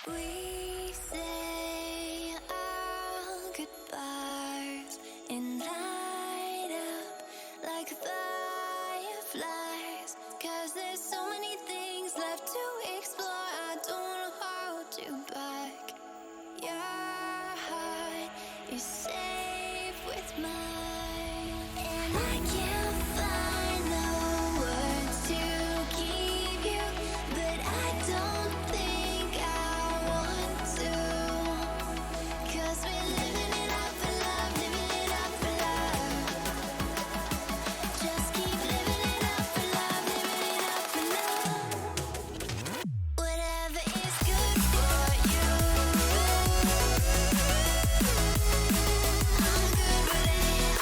We say our goodbyes and light up like fireflies, 'cause there's so many things left to explore. I don't wanna hold you back. Your heart is safe with mine, and I can't find the words to keep you, but I don't think I want to, 'cause we're living it up for love, living it up for love. Just keep living it up for love, living it up for love. Whatever is good for you, I'm good with it,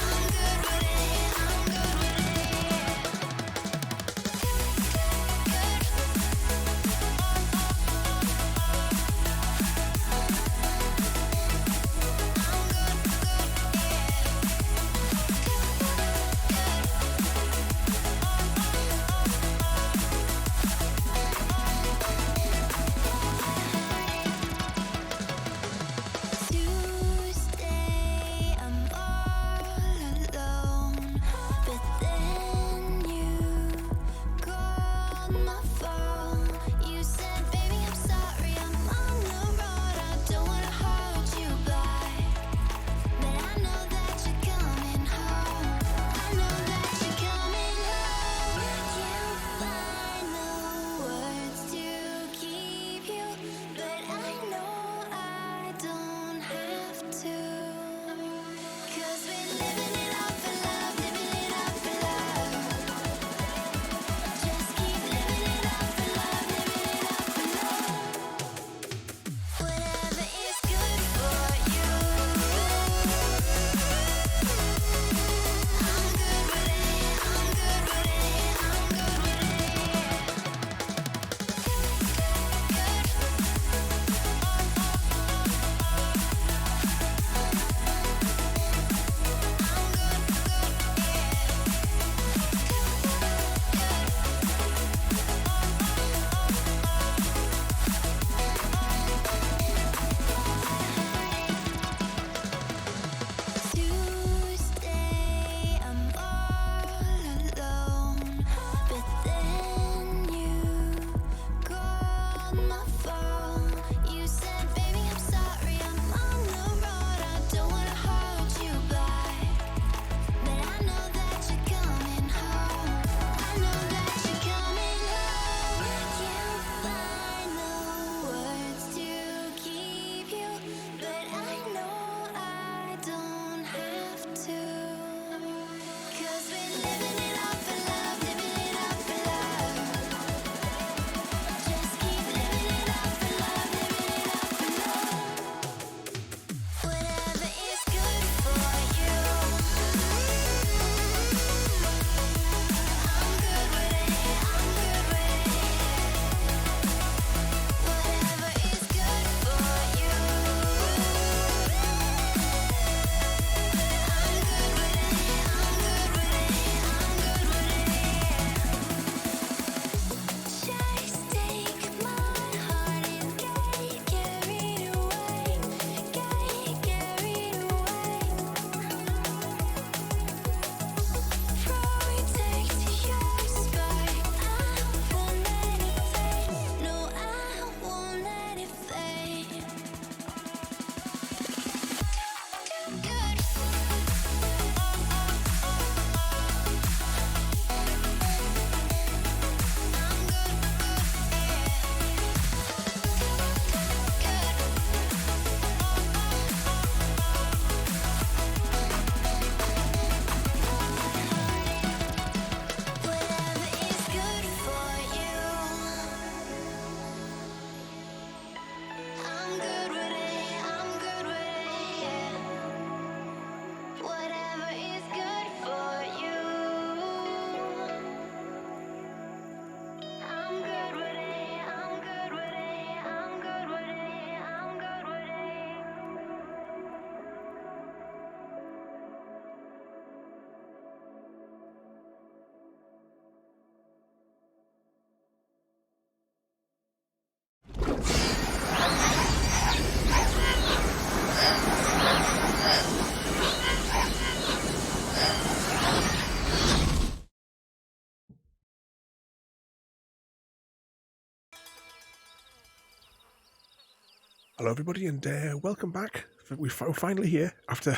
Hello everybody and welcome back. We're finally here after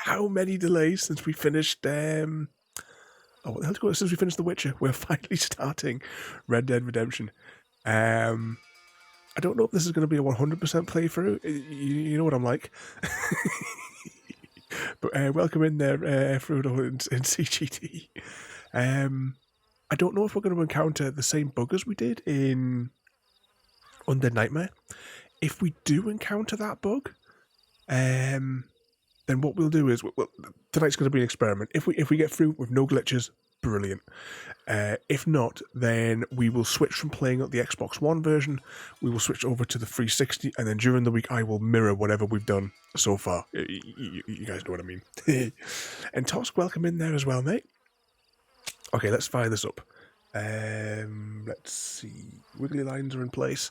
how many delays since we finished what the hell's going on? Since we finished The Witcher, we're finally starting Red Dead Redemption. I don't know if this is going to be a 100% playthrough. You know what I'm like. But welcome in there, Frodo and CGT. I don't know if we're going to encounter the same buggers we did in Undead Nightmare. If we do encounter that bug, then what we'll do is tonight's going to be an experiment. If we get through with no glitches, brilliant. If not, then we will switch from playing at the Xbox One version. We will switch over to the 360, and then during the week I will mirror whatever we've done so far. You guys know what I mean. And Tosk, welcome in there as well, mate. Okay, let's fire this up. Let's see. Wiggly lines are in place.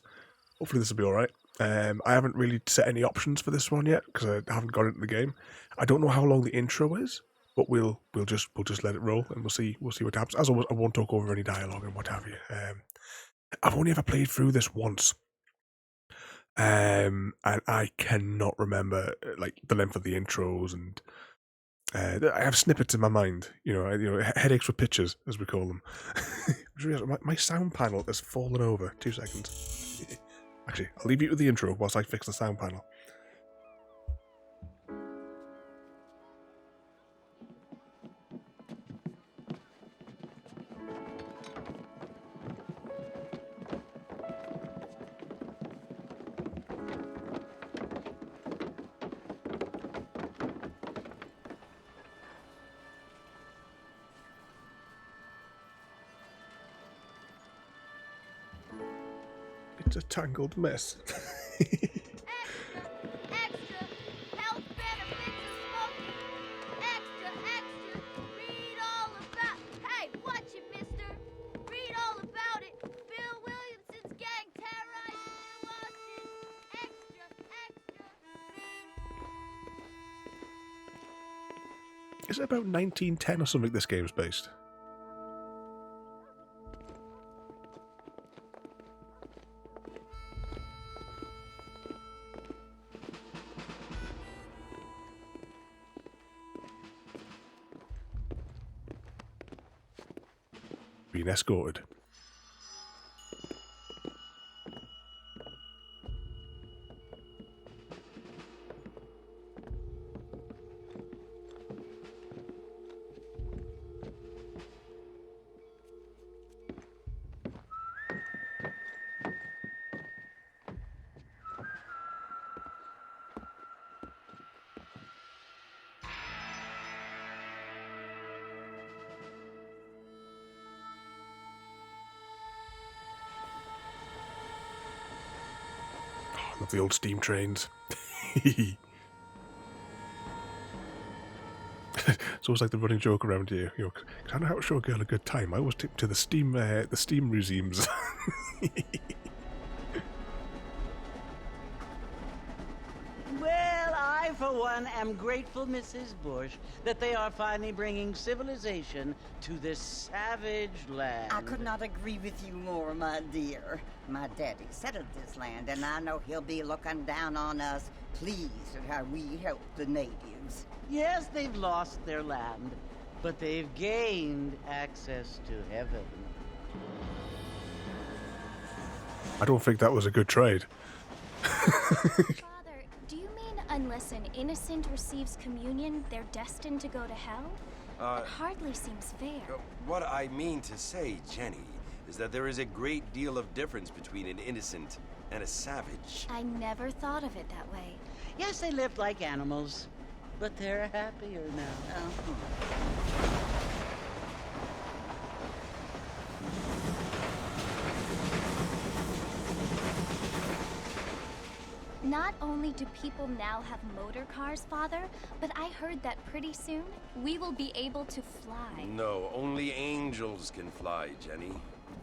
Hopefully this will be all right. I haven't really set any options for this one yet because I haven't got into the game. I don't know how long the intro is, but we'll just let it roll and we'll see what happens. As always, I won't talk over any dialogue and what have you. I've only ever played through this once, and I cannot remember like the length of the intros, and I have snippets in my mind. Headaches with pictures, as we call them. My sound panel has fallen over. 2 seconds. Actually, I'll leave you with the intro whilst I fix the sound panel. It's a tangled mess. Extra! Health benefits of smoking! Extra! Read all about... Hey, watch it, mister! Read all about it! Bill Williamson's gang terrorizing New Austin! Extra! Is it about 1910 or something this game's based? Being escorted. I love the old steam trains. It's always like the running joke around here. Cause I know how to show a girl a good time. I always take to the steam museums. Well, I, for one, am grateful, Mrs. Bush, that they are finally bringing civilization to this savage land. I could not agree with you more, my dear. My daddy settled this land, and I know he'll be looking down on us, pleased at how we help the natives. Yes, they've lost their land, but they've gained access to heaven. I don't think that was a good trade. Father, do you mean unless an innocent receives communion, they're destined to go to hell? It hardly seems fair. What I mean to say, Jenny, is that there is a great deal of difference between an innocent and a savage. I never thought of it that way. Yes, they lived like animals, but they're happier now. Not only do people now have motor cars, Father, but I heard that pretty soon we will be able to fly. No, only angels can fly, Jenny.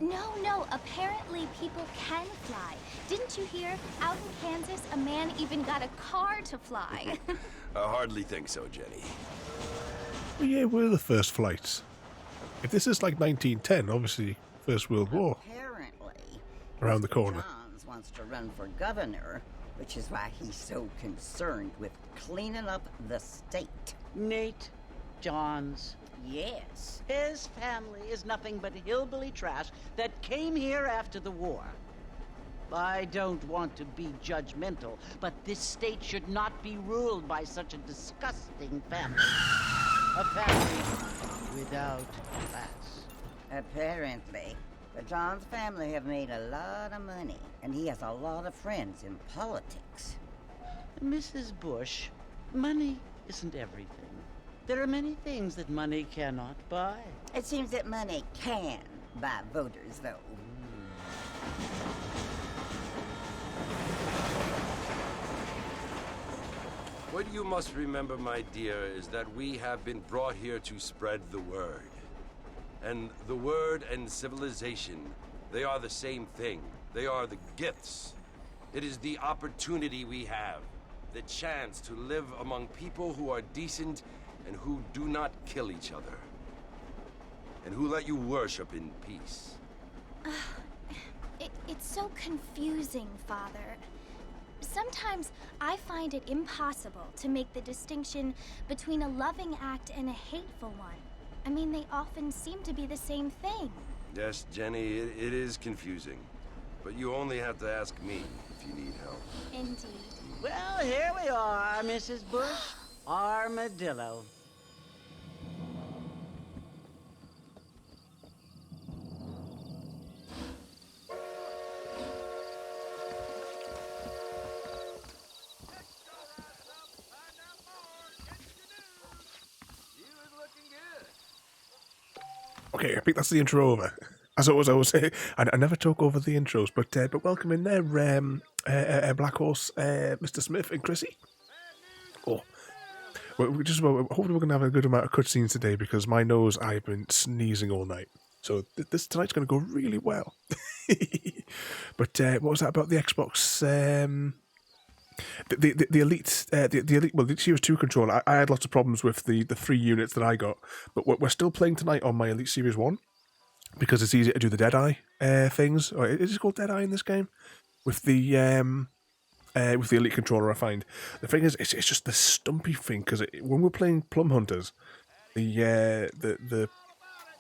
No, apparently people can fly. Didn't you hear? Out in Kansas, a man even got a car to fly. I hardly think so, Jenny. Well, yeah, we're the first flights. If this is like 1910, obviously First World War Apparently, around the Mr. corner. Johns wants to run for governor, which is why he's so concerned with cleaning up the state. Nate Johns. Yes. His family is nothing but hillbilly trash that came here after the war. I don't want to be judgmental, but this state should not be ruled by such a disgusting family. A family without class. Apparently. The Johns family have made a lot of money, and he has a lot of friends in politics. Mrs. Bush, money isn't everything. There are many things that money cannot buy. It seems that money can buy voters, though. What you must remember, my dear, is that we have been brought here to spread the word. And the word and civilization, they are the same thing. They are the gifts. It is the opportunity we have, the chance to live among people who are decent and who do not kill each other. And who let you worship in peace. It's so confusing, Father. Sometimes I find it impossible to make the distinction between a loving act and a hateful one. I mean, they often seem to be the same thing. Yes, Jenny, it is confusing. But you only have to ask me if you need help. Indeed. Well, here we are, Mrs. Bush. Armadillo. Okay, I think that's the intro over. As always, I will say, I never talk over the intros, but welcome in there, Black Horse, Mr. Smith and Chrissy. Oh, hopefully we're going to have a good amount of cutscenes today because my nose, I've been sneezing all night. So tonight's going to go really well. But what was that about the Xbox? The Elite, well, the Series 2 controller, I had lots of problems with the 3 units that I got, but we're still playing tonight on my Elite Series 1, because it's easier to do the Deadeye things. Or is it called Deadeye in this game? With the Elite controller, I find. The thing is, it's just the stumpy thing, because when we're playing Plum Hunters, the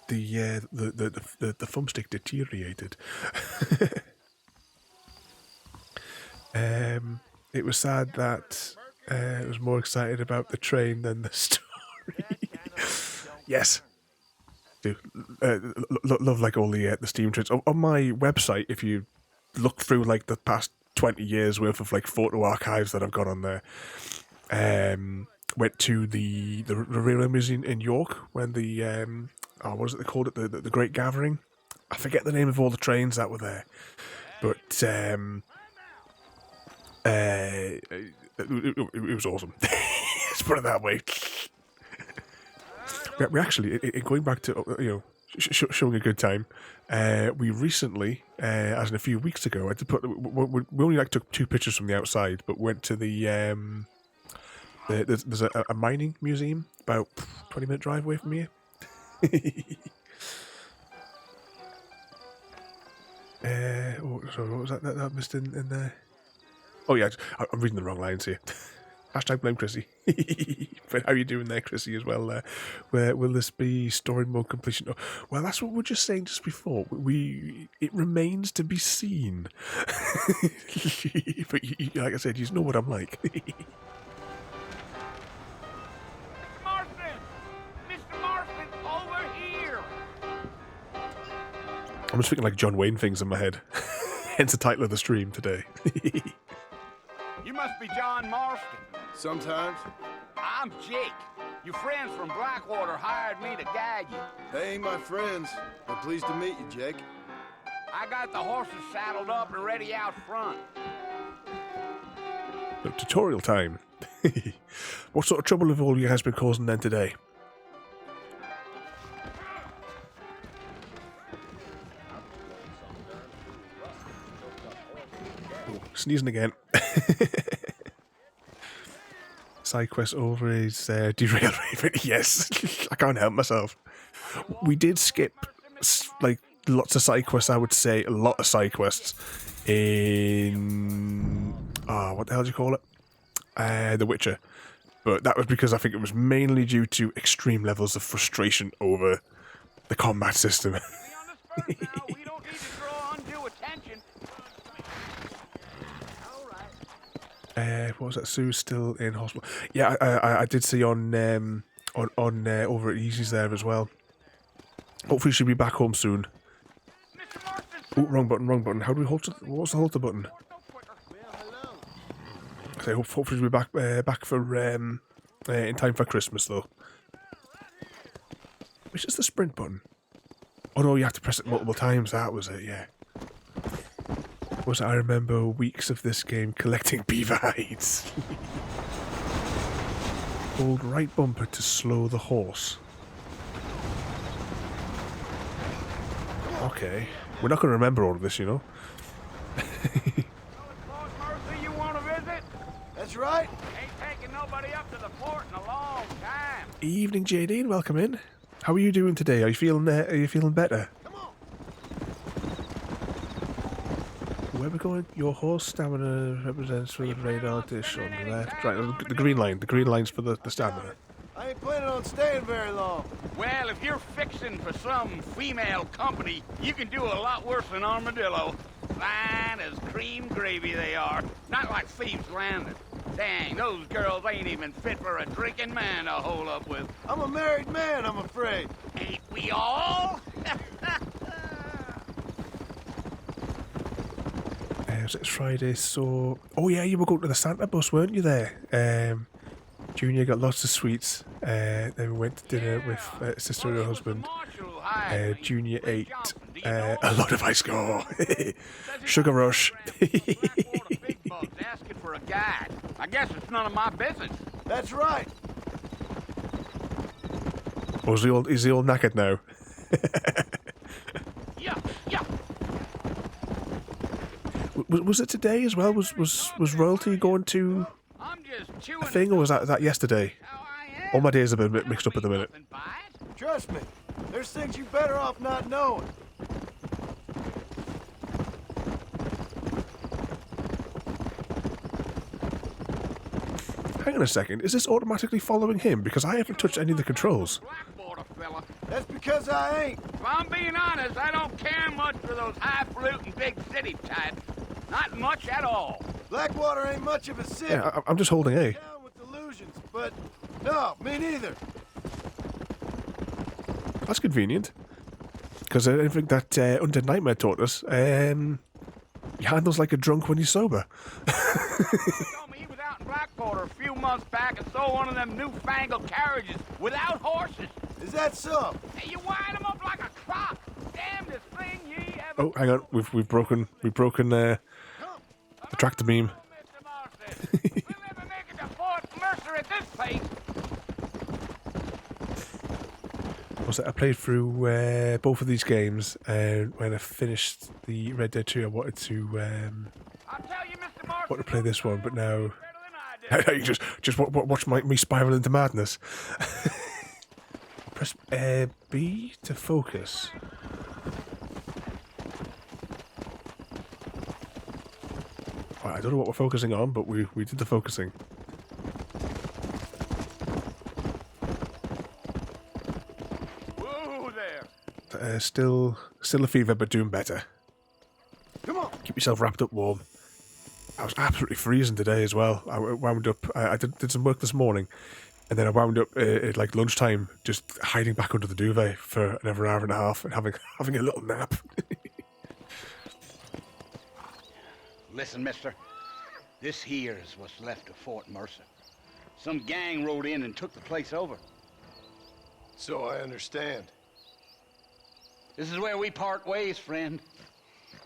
thumbstick deteriorated. It was sad that I was more excited about the train than the story. Yes. Do love like all the Steam trains. On my website, if you look through like the past 20 years worth of like photo archives that I've got on there, went to the Railway Museum in York when the what is it they called it, the Great Gathering. I forget the name of all the trains that were there, but it was awesome. Let's put it that way. We actually, going back to showing a good time. We recently, as in a few weeks ago, I had to put. We only took 2 pictures from the outside, but went to the there's a mining museum about 20-minute drive away from here. Sorry, what was that I missed in there? Oh yeah, I'm reading the wrong lines here. Hashtag blame Chrissy. But how are you doing there, Chrissy, as well? Will this be story mode completion? Oh, well, that's what we were just saying just before. It remains to be seen. But like I said, you know what I'm like. Marston! Mr. Marston, over here! I'm just thinking like John Wayne things in my head. Hence the title of the stream today. You must be John Marston. Sometimes. I'm Jake. Your friends from Blackwater hired me to guide you. They ain't my friends, but pleased to meet you, Jake. I got the horses saddled up and ready out front. So, tutorial time. What sort of trouble have all you guys been causing then today? Oh, sneezing again. Side quest over is derail Raven. Yes, I can't help myself. We did skip like lots of side quests. I would say a lot of side quests in what the hell do you call it? The Witcher. But that was because I think it was mainly due to extreme levels of frustration over the combat system. We don't need to draw undue attention. What was that? Sue's still in hospital. Yeah, I did see on over at Easy's there as well. Hopefully she'll be back home soon. Mr. Marston, Oh, wrong button. How do we hold? What's the halter button? I say hopefully she'll be back for in time for Christmas though. Which is the sprint button? Oh no, you have to press it multiple times. That was it. Yeah. I remember weeks of this game collecting beaver hides. Hold right bumper to slow the horse. Okay. We're not going to remember all of this, you know. Mercy, you want to visit? That's right. Ain't taking nobody up to the fort in a long time. Evening, JD, and welcome in. How are you doing today? Are you feeling better? Come on. Where we going? Your horse stamina represents for the radar dish on the left. Right, the green line. The green line's for the stamina. I ain't planning on staying very long. Well, if you're fixing for some female company, you can do a lot worse than armadillo. Fine as cream gravy they are. Not like Thieves Landing. Dang, those girls ain't even fit for a drinking man to hole up with. I'm a married man, I'm afraid. Ain't we all? It's Friday, so... Oh yeah, you were going to the Santa bus, weren't you there? Junior got lots of sweets. Then we went to dinner with sister and her husband. Junior ate a lot of ice cream. Sugar rush. Asking for a guide. I guess it's none of my business. That's right. Oh, is he all knackered now? Yeah. Was it today as well? Was royalty going to I'm just chewing a thing, or was that yesterday? All my days have been a bit mixed up at the minute. Trust me. There's things you better off not knowing. Hang on a second. Is this automatically following him? Because I haven't touched any of the controls. That's because I ain't. If I'm being honest, I don't care much for those highfalutin big city types. Not much at all. Blackwater ain't much of a city. Yeah, I'm just holding A. Down with delusions, but no, me neither. That's convenient. Because I think that Undead Nightmare taught us, he handles like a drunk when he's sober. Told me he was out in Blackwater a few months back and sold one of them newfangled carriages without horses. Is that so? Hey, you wind them up like a crop. Damnedest thing ye ever. Oh, hang on, we've broken the tractor beam. Mr. Marston, we'll never make it to Fort Mercer at this pace. I played through both of these games, and when I finished the Red Dead 2, I wanted to I'll tell you, Mr. Marston, play this one, but now better than I do. you just watch me spiral into madness. Press B to focus. Right, I don't know what we're focusing on, but we did the focusing. Whoa there. Still a fever, but doing better. Come on. Keep yourself wrapped up warm. I was absolutely freezing today as well. I wound up. I did some work this morning, and then I wound up at like lunchtime, just hiding back under the duvet for another hour and a half and having a little nap. Listen, mister. This here is what's left of Fort Mercer. Some gang rode in and took the place over. So I understand. This is where we part ways, friend.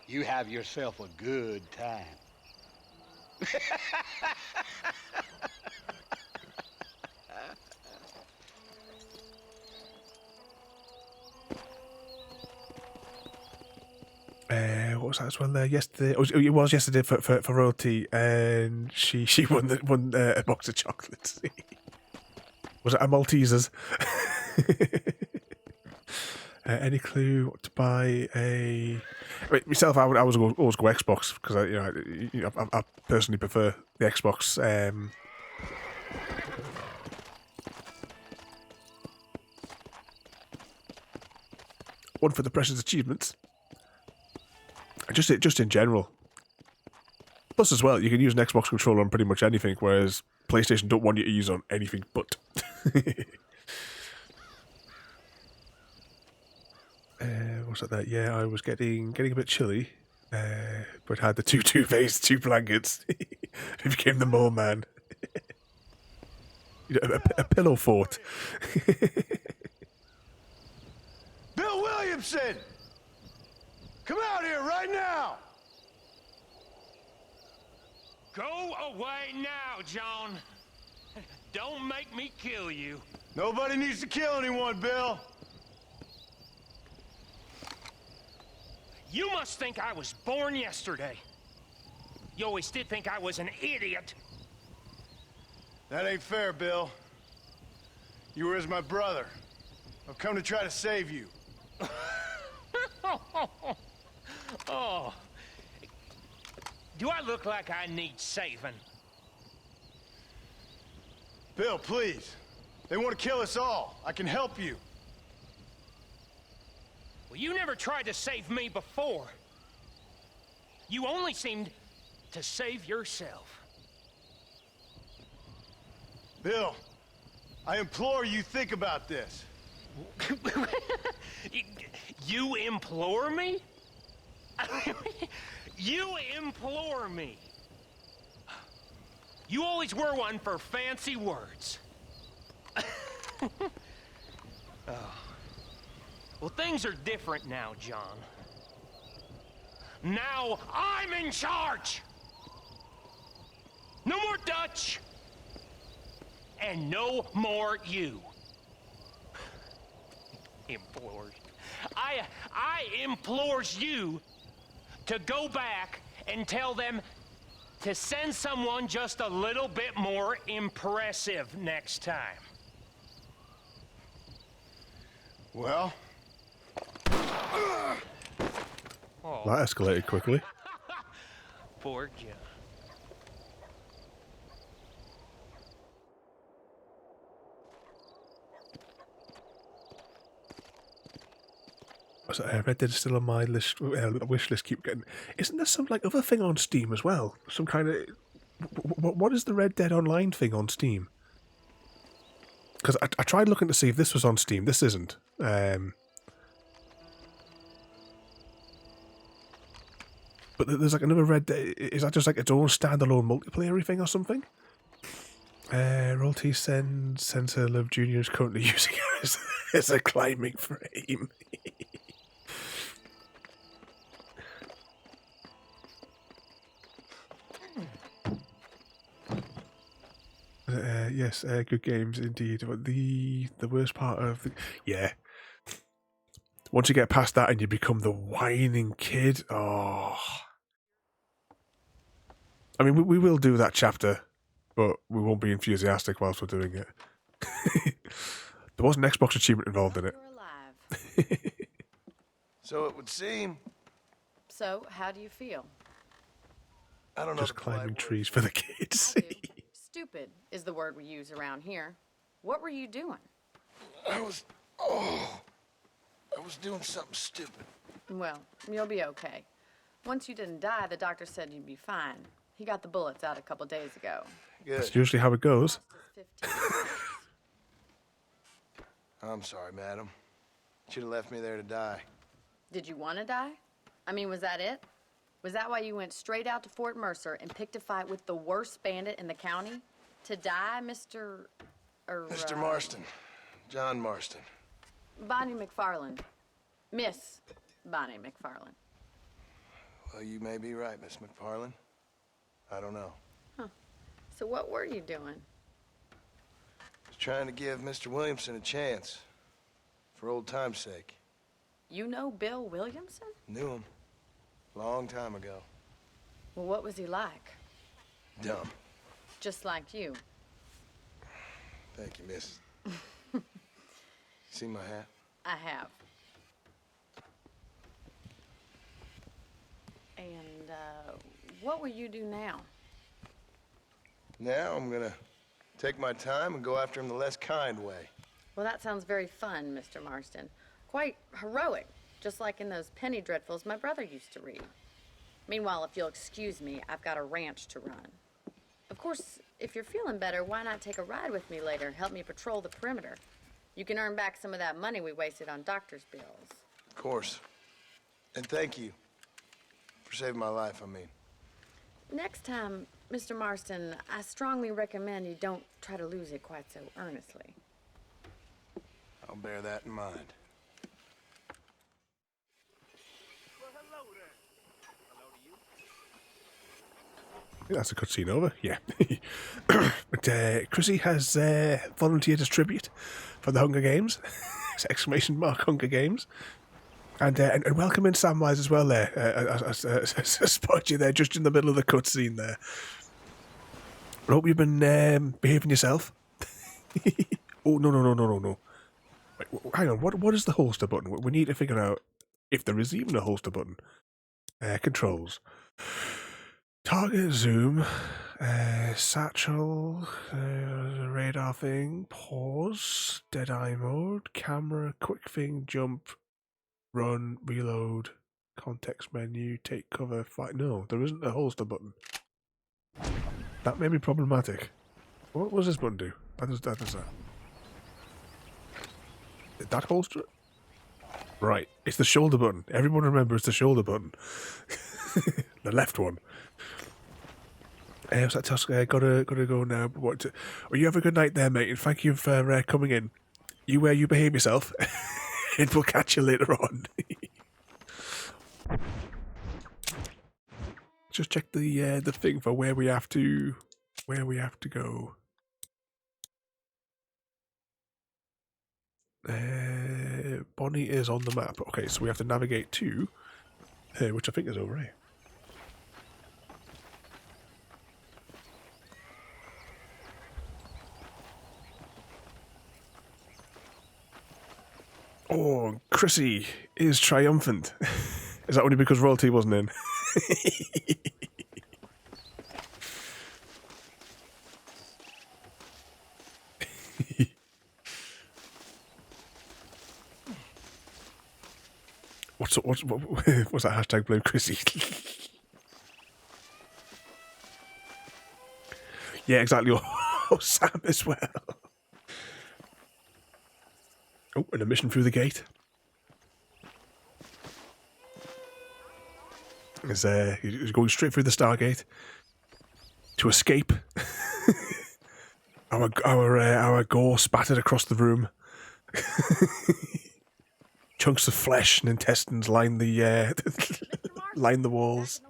You have yourself a good time. What was that as well there yesterday? It was yesterday for royalty, and she won a box of chocolates. Was it a Maltesers? Any clue to buy a? I mean, myself, I would always go Xbox because I personally prefer the Xbox. One for the precious achievements. Just in general. Plus, as well, you can use an Xbox controller on pretty much anything, whereas PlayStation don't want you to use on anything but. What's that there? Yeah, I was getting a bit chilly, but had the two duvets, 2 blankets. It became the mole man. A pillow fort. Bill Williamson! Come out here right now! Go away now, John. Don't make me kill you. Nobody needs to kill anyone, Bill. You must think I was born yesterday. You always did think I was an idiot. That ain't fair, Bill. You were as my brother. I've come to try to save you. Oh. Do I look like I need saving? Bill, please. They want to kill us all. I can help you. Well, you never tried to save me before. You only seemed to save yourself. Bill, I implore you think about this. You implore me? You implore me. You always were one for fancy words. Oh. Well, things are different now, John. Now I'm in charge! No more Dutch! And no more you. Implores. I implores you to go back and tell them to send someone just a little bit more impressive next time. Well? Oh. That escalated quickly. Poor John. So Red Dead is still on my list, wish list. Keep getting. Isn't there some like other thing on Steam as well? Some kind of. What is the Red Dead Online thing on Steam? Because I tried looking to see if this was on Steam. This isn't. But there's like another Red Dead. Is that just like its own standalone multiplayer thing or something? Royalty Sensor Love Jr. is currently using it as a climbing frame. Yes, good games indeed. But the worst part of once you get past that and you become the whining kid, oh. I mean, we will do that chapter, but we won't be enthusiastic whilst we're doing it. There was an Xbox achievement involved in it. You're alive. So it would seem. So, how do you feel? I don't know. Just climbing trees for the kids. I do. Stupid is the word we use around here. What were you doing? I was doing something stupid. Well, you'll be okay. Once you didn't die, the doctor said you'd be fine. He got the bullets out a couple days ago. Good. That's usually how it goes. I'm sorry, madam. Should have left me there to die. Did you want to die? I mean, was that it? Was that why you went straight out to Fort Mercer and picked a fight with the worst bandit in the county? To die, Mr. Mr. Marston. John Marston. Bonnie McFarland. Miss Bonnie McFarland. Well, you may be right, Miss McFarland. I don't know. Huh. So what were you doing? I was trying to give Mr. Williamson a chance. For old time's sake. You know Bill Williamson? Knew him. Long time ago. Well, what was he like? Dumb. Just like you. Thank you, miss. See my hat? I have. And, what will you do now? Now I'm gonna take my time and go after him the less kind way. Well, that sounds very fun, Mr. Marston. Quite heroic, just like in those penny dreadfuls my brother used to read. Meanwhile, if you'll excuse me, I've got a ranch to run. Of course, if you're feeling better, why not take a ride with me later? Help me patrol the perimeter. You can earn back some of that money we wasted on doctor's bills. Of course. And thank you for saving my life, I mean. Next time, Mr. Marston, I strongly recommend you don't try to lose it quite so earnestly. I'll bear that in mind. Well, hello there. Hello to you. That's a cutscene over, yeah. But Chrissy has volunteered as tribute for the Hunger Games. Exclamation mark Hunger Games. And welcome in Samwise as well there. I spotted you there just in the middle of the cutscene there. I hope you've been behaving yourself. Oh, no. Wait, hang on, what is the holster button? We need to figure out if there is even a holster button. Controls. Target zoom. Satchel. Radar thing. Pause. Deadeye mode. Camera. Quick thing. Jump. Run, reload, context menu, take cover, fight. No, there isn't a holster button. That may be problematic. What does this button do? That does that. Did that holster it? Right, it's the shoulder button. Everyone remember it's the shoulder button. The left one. So Tusk, gotta go now. Well, you have a good night there, mate, and thank you for coming in. You behave yourself. And we'll catch you later on. Just check the thing for where we have to go. Bonnie is on the map. Okay, so we have to navigate to her, which I think is over here. Oh, Chrissy is triumphant. Is that only because royalty wasn't in? What's that hashtag blame Chrissy? Yeah, exactly. Oh, Sam as well. Oh, an admission through the gate. He's going straight through the Stargate to escape. Our gore spattered across the room. Chunks of flesh and intestines line the line the walls.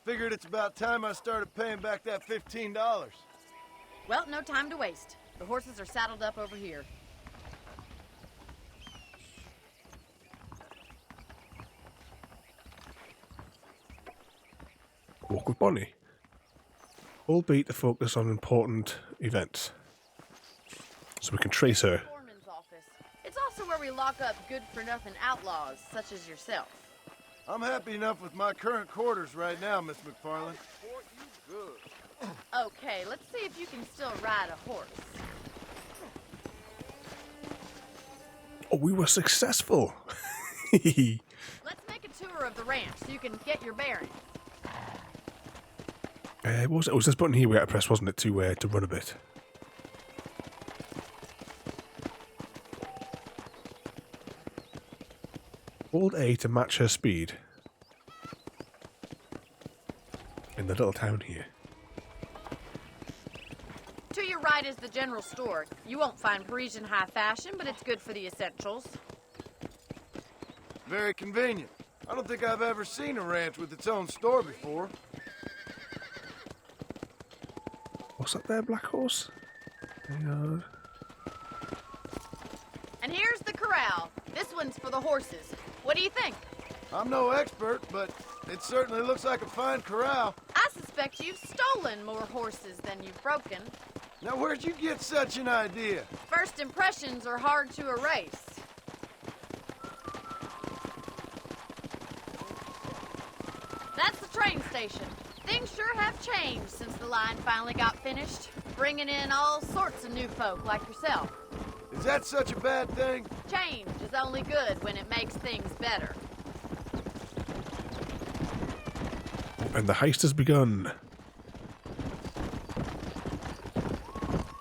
Figured it's about time I started paying back that $15. Well, no time to waste. The horses are saddled up over here. Walk with Bonnie. Albeit to focus on important events. So we can trace her. Foreman's office. It's also where we lock up good-for-nothing outlaws, such as yourself. I'm happy enough with my current quarters right now, Miss McFarland. Okay, let's see if you can still ride a horse. Oh, we were successful. Let's make a tour of the ranch so you can get your bearings. What was it? It was this button here we had to press, wasn't it, to run a bit? Hold A to match her speed. In the little town here. To your right is the general store. You won't find Parisian high fashion, but it's good for the essentials. Very convenient. I don't think I've ever seen a ranch with its own store before. What's that there, Black Horse? Hang on. And here's the corral. This one's for the horses. What do you think? I'm no expert, but it certainly looks like a fine corral. I suspect you've stolen more horses than you've broken. Now, where'd you get such an idea? First impressions are hard to erase. That's the train station. Things sure have changed since the line finally got finished, bringing in all sorts of new folk like yourself. Is that such a bad thing? Change is only good when it makes things better. And the heist has begun.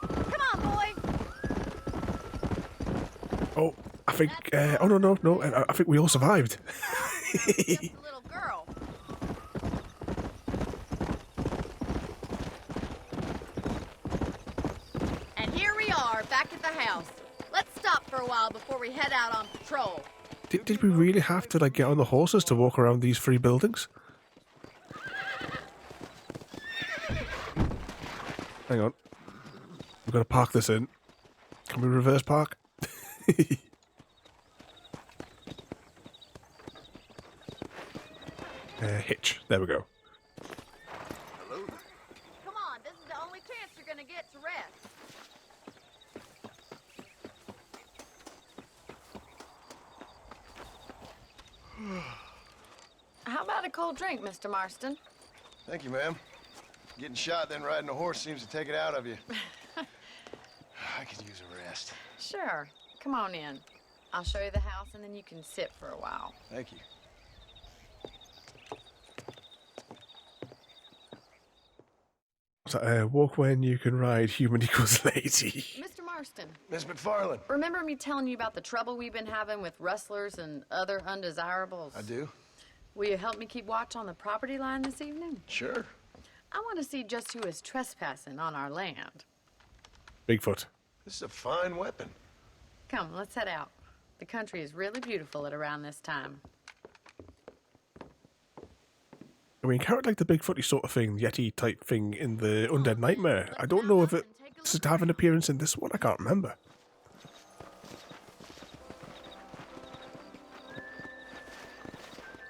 Come on, boy. Oh, I think... oh, no. I think we all survived. Just a little girl. And here we are, back at the house. Let's stop for a while before we head out on patrol. Did we really have to, like, get on the horses to walk around these 3 buildings? Hang on. We're going to park this in. Can we reverse park? Hitch. There we go. Come on, this is the only chance you're gonna get to rest. How about a cold drink, Mr. Marston? Thank you, ma'am. Getting shot, then riding a horse seems to take it out of you. I could use a rest. Sure. Come on in. I'll show you the house, and then you can sit for a while. Thank you. So, walk when you can ride, human equals lazy. Mr. Marston, Miss McFarland. remember me telling you about the trouble we've been having with rustlers and other undesirables? I do. Will you help me keep watch on the property line this evening? Sure. I want to see just who is trespassing on our land. Bigfoot. This is a fine weapon. Come, let's head out. The country is really beautiful at around this time. I mean, kind of like the Bigfooty sort of thing, Yeti type thing in the Undead Nightmare. I don't know if it's to have an appearance in this one. I can't remember.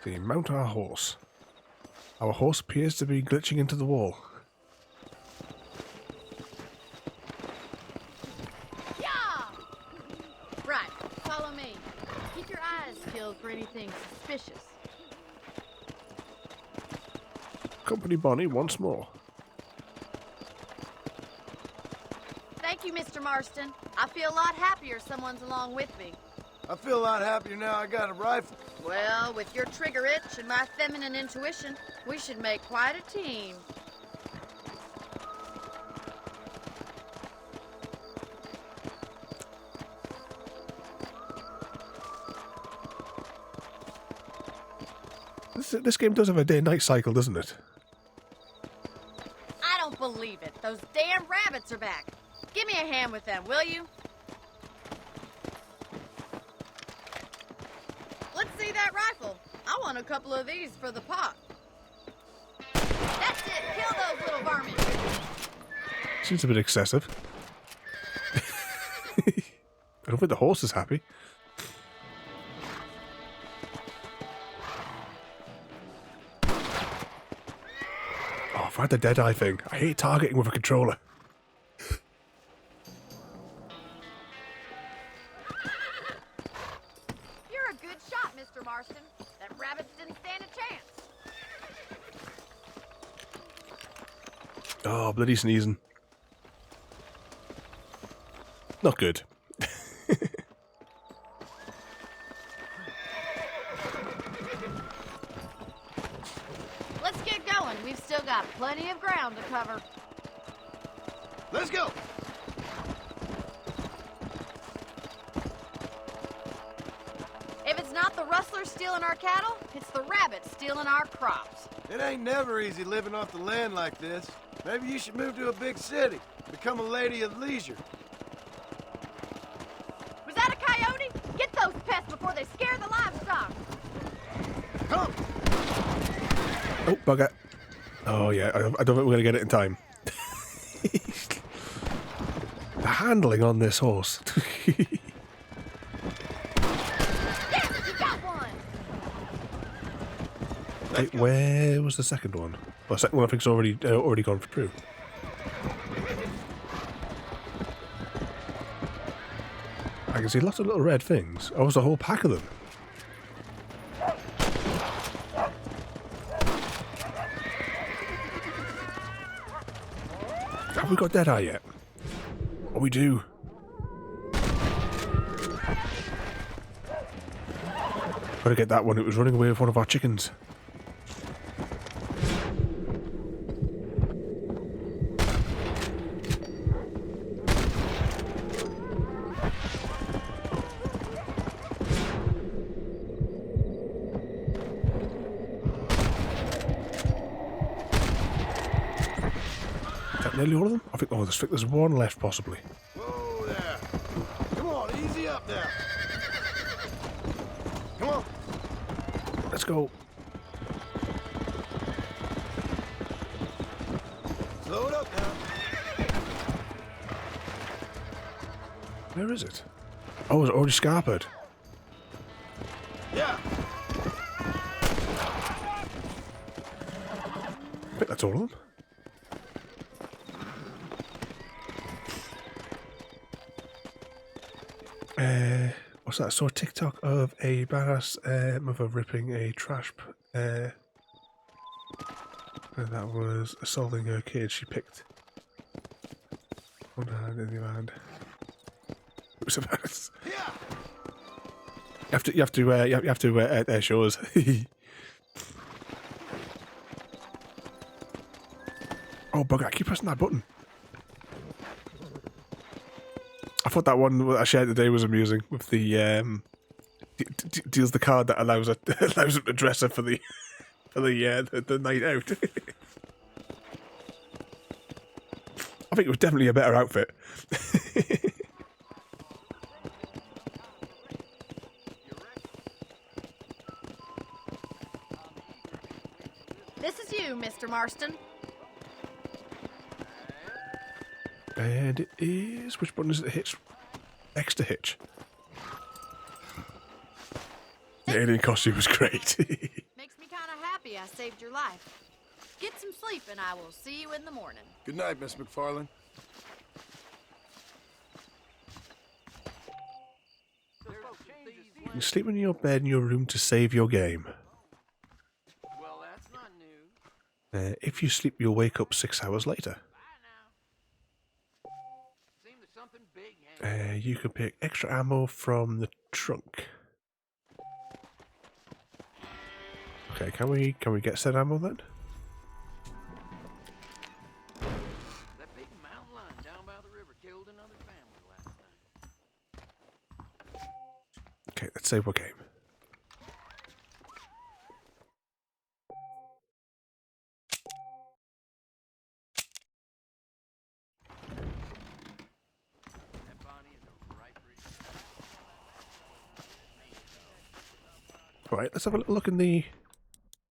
See, mount our horse. Our horse appears to be glitching into the wall. Yeah! Right, follow me. Keep your eyes peeled for anything suspicious. Company Bonnie once more. Thank you, Mr. Marston. I feel a lot happier someone's along with me. I feel a lot happier now I got a rifle. Well, with your trigger itch and my feminine intuition, we should make quite a team. This game does have a day-night cycle, doesn't it? I don't believe it. Those damn rabbits are back. Give me a hand with them, will you? Let's see that rifle. I want a couple of these for the pot. That's it. Kill those little varmints. Seems a bit excessive. I don't think the horse is happy. Oh, if I had the Deadeye thing. I hate targeting with a controller. You're a good shot, Mr. Marston. Them rabbits didn't stand a chance. Oh, bloody sneezing. Not good. Let's get going. We've still got plenty of ground to cover. Let's go. If it's not the rustlers stealing our cattle, it's the rabbits stealing our crops. It ain't never easy living off the land like this. Maybe you should move to a big city. Become a lady of leisure. Was that a coyote? Get those pests before they scare the livestock. Come. Oh, bugger. Oh, yeah. I don't think we're going to get it in time. The handling on this horse. Yes, you got one. Wait, where was the second one? Well, the second one I think's already gone through. I can see lots of little red things. Oh, there's a whole pack of them. Have we got Deadeye yet? Oh, we do. Gotta get that one. It was running away with one of our chickens. Is that nearly all of them? I think, there's one left, possibly. Whoa there. Come on, easy up there. Come on. Let's go. Slow it up now. Where is it? Oh, is it already scarpered? Yeah. I think that's all of them. What's that? I saw a TikTok of a badass mother ripping a trash. And that was assaulting her kid. She picked one hand in the other hand. It was a badass. You have to show us. Oh bugger! I keep pressing that button. I thought that one I shared today was amusing with the deals the card that allows him to dress her for the night out. I think it was definitely a better outfit. This is you, Mr. Marston. And it is... Which button is it? Hitch? X to hitch. The alien costume was great. Makes me kind of happy I saved your life. Get some sleep and I will see you in the morning. Good night, Miss McFarlane. You can sleep in your bed in your room to save your game. Well, that's not new. If you sleep, you'll wake up 6 hours later. You can pick extra ammo from the trunk. Okay, can we get said ammo then? That big mountain lion down by the river killed another family last night. Okay, let's save our game. Right, let's have a little look in the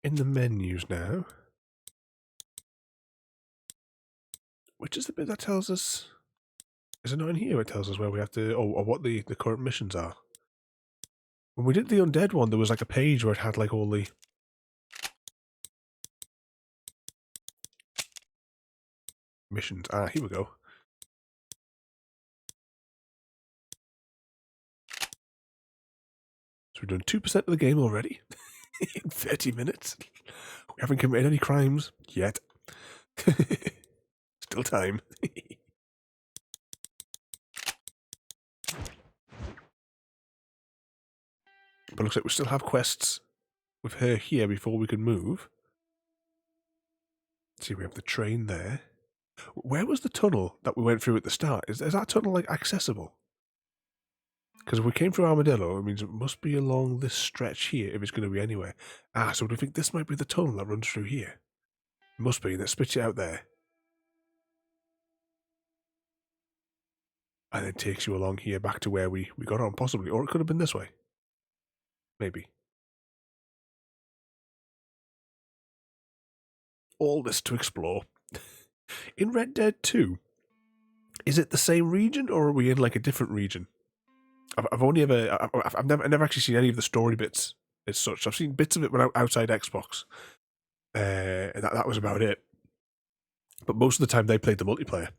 menus now. Which is the bit that tells us? Is it not in here? It tells us where we have to, or what the current missions are. When we did the undead one, there was like a page where it had like all the missions. Ah, here we go. So we've done 2% of the game already in 30 minutes. We haven't committed any crimes yet. Still time. But looks like we still have quests with her here before we can move. Let's see, we have the train there. Where was the tunnel that we went through at the start? Is that tunnel like accessible? Because if we came through Armadillo, it means it must be along this stretch here if it's going to be anywhere. Ah, so do you think this might be the tunnel that runs through here? It must be, and that spits it out there. And then takes you along here back to where we got on, possibly. Or it could have been this way. Maybe. All this to explore. In Red Dead 2, is it the same region or are we in like a different region? I've never actually seen any of the story bits as such. I've seen bits of it when outside Xbox, and that was about it. But most of the time, they played the multiplayer.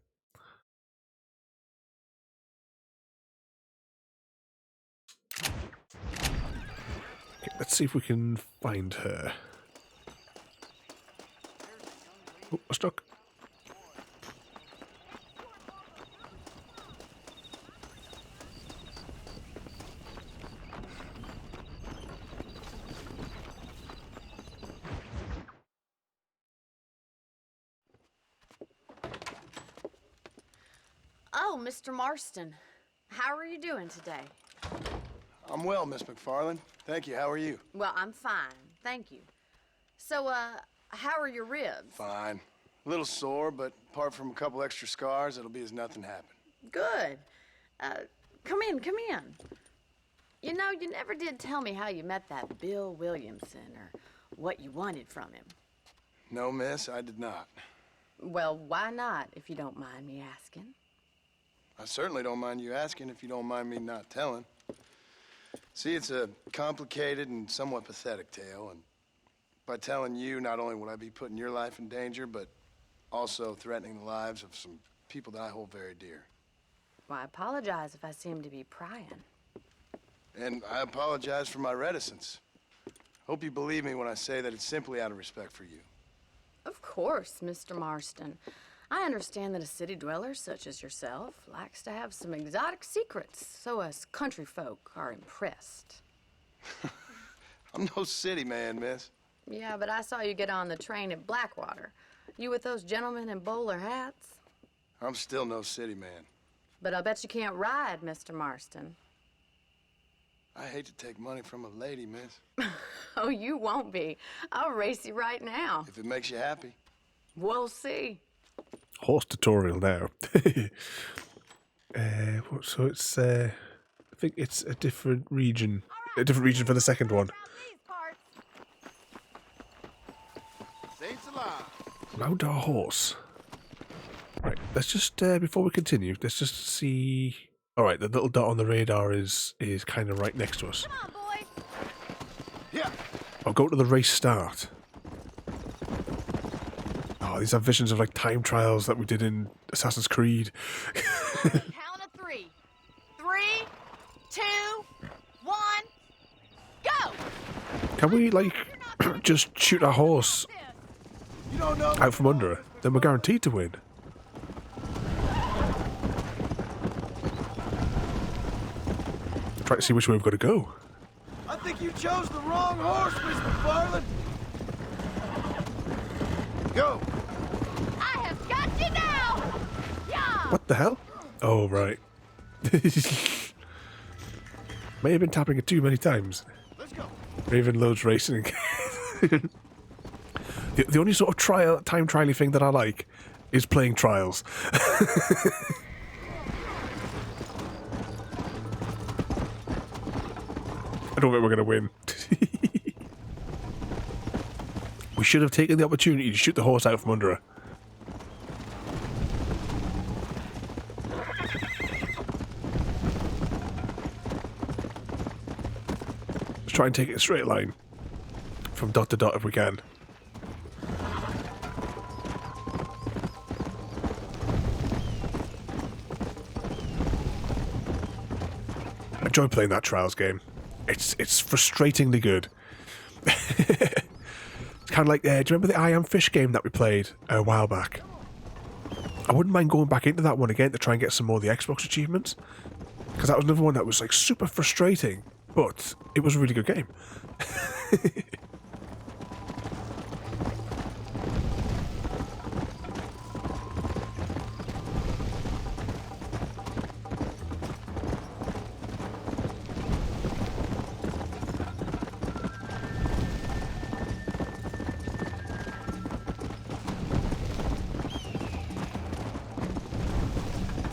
Okay, let's see if we can find her. Oh, we're stuck. Oh, Mr. Marston. How are you doing today? I'm well, Miss McFarland. Thank you. How are you? Well, I'm fine. Thank you. So, how are your ribs? Fine. A little sore, but apart from a couple extra scars, it'll be as nothing happened. Good. Come in, come in. You know, you never did tell me how you met that Bill Williamson or what you wanted from him. No, miss, I did not. Well, why not, if you don't mind me asking? I certainly don't mind you asking if you don't mind me not telling. See, it's a complicated and somewhat pathetic tale, and by telling you, not only will I be putting your life in danger, but also threatening the lives of some people that I hold very dear. Well, I apologize if I seem to be prying. And I apologize for my reticence. Hope you believe me when I say that it's simply out of respect for you. Of course, Mr. Marston. I understand that a city dweller such as yourself likes to have some exotic secrets, so us country folk are impressed. I'm no city man, miss. Yeah, but I saw you get on the train at Blackwater. You with those gentlemen in bowler hats? I'm still no city man. But I'll bet you can't ride, Mr. Marston. I hate to take money from a lady, miss. Oh, you won't be. I'll race you right now. If it makes you happy. We'll see. Horse tutorial now. So it's, I think it's a different region. A different region for the second one. Saints alive. Mount our horse. Right, let's just, before we continue, let's just see... Alright, the little dot on the radar is kind of right next to us. Come on, boys. Yeah. I'll go to the race start. Oh, these are visions of like time trials that we did in Assassin's Creed. Count of 3. 3, 2, 1, go! Can we, like, just shoot our horse You don't know. out from under it? Then we're guaranteed to win. Try to see which way we've got to go. I think you chose the wrong horse, Miss McFarland. Go. I have got you now! Yeah! What the hell? Oh, right. May have been tapping it too many times. Let's go. Ravenholm's racing. The only sort of time trial-y thing that I like is playing trials. I don't think we're going to win. We should have taken the opportunity to shoot the horse out from under her. Let's try and take it a straight line. From dot to dot if we can. I enjoy playing that trials game. It's frustratingly good. It's kind of like, do you remember the I Am Fish game that we played a while back? I wouldn't mind going back into that one again to try and get some more of the Xbox achievements. Because that was another one that was like super frustrating, but it was a really good game.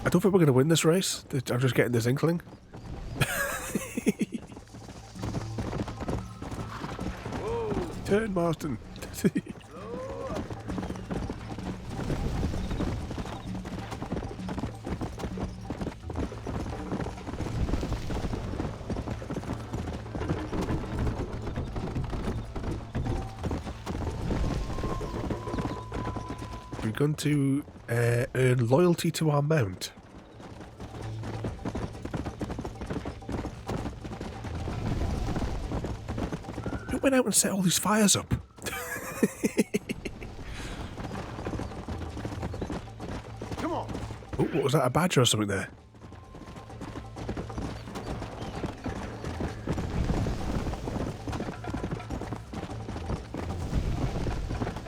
I don't think we're going to win this race. I'm just getting this inkling. Turn, Marston. We're going to earn loyalty to our mount. Who went out and set all these fires up? Come on. Oh, what was that, a badger or something there?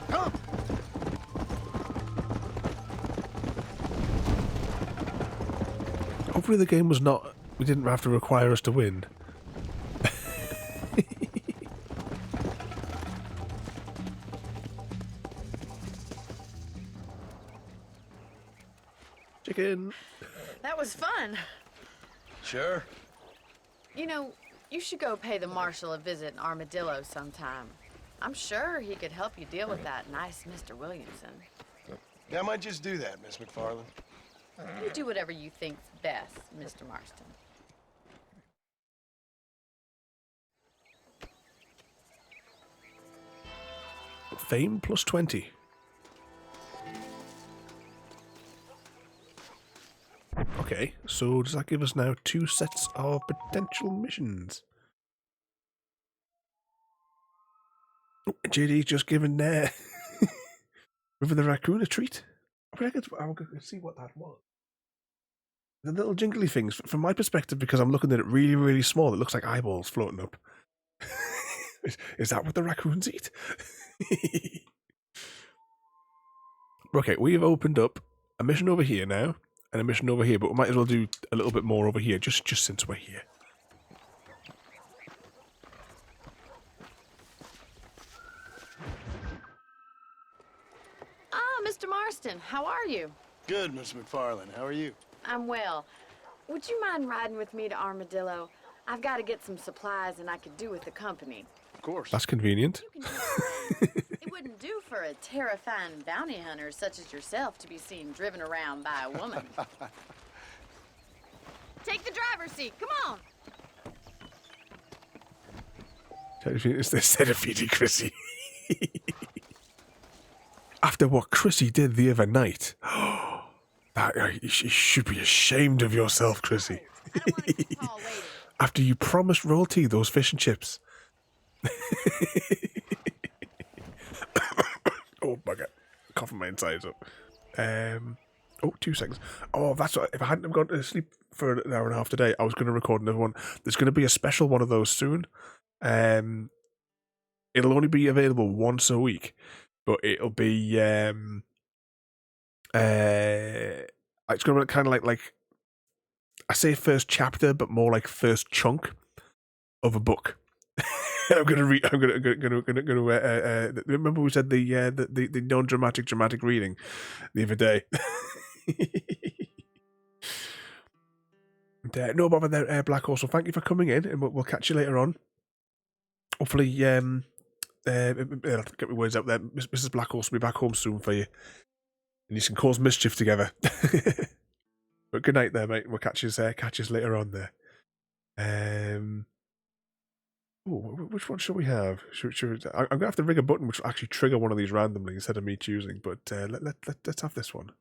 Come. hopefully the game was not... We didn't have to require us to win. Chicken. That was fun. Sure. You know, you should go pay the marshal a visit in Armadillo sometime. I'm sure he could help you deal with that nice Mr. Williamson. Yeah, I might just do that, Miss McFarland. You do whatever you think's best, Mr. Marston. Fame plus 20. Okay, so does that give us now 2 sets of potential missions? Oh, JD's just given River the Raccoon a treat. I'll see what that was. The little jingly things, from my perspective, because I'm looking at it really, really small, it looks like eyeballs floating up. Is that what the raccoons eat? Okay, we've opened up a mission over here now, and a mission over here, but we might as well do a little bit more over here, just since we're here. Ah, Mr. Marston, how are you? Good, Miss McFarland. How are you? I'm well. Would you mind riding with me to Armadillo? I've got to get some supplies and I could do with the company. Of course. That's convenient. It wouldn't do for a terrifying bounty hunter such as yourself to be seen driven around by a woman. Take the driver's seat. Come on. It's the set of feeding Chrissy. After what Chrissy did the other night. You should be ashamed of yourself, Chrissy. I don't want to keep Paul waiting. After you promised royalty those fish and chips. Oh, bugger. Coughing my insides up. 2 seconds. Oh, that's right. If I hadn't have gone to sleep for an hour and a half today, I was going to record another one. There's going to be a special one of those soon. It'll only be available once a week, but it'll be it's going to be kind of like I say first chapter, but more like first chunk of a book. I'm going to read. I'm going to. Remember we said the non-dramatic reading the other day. No bother there, Black Horse. So thank you for coming in, and we'll catch you later on. Hopefully, get my words out there. Mrs. Black Horse will be back home soon for you, and you can cause mischief together. But good night there, mate. We'll catch you later on there. Which one should we have? I'm going to have to rig a button which will actually trigger one of these randomly instead of me choosing, but let's have this one.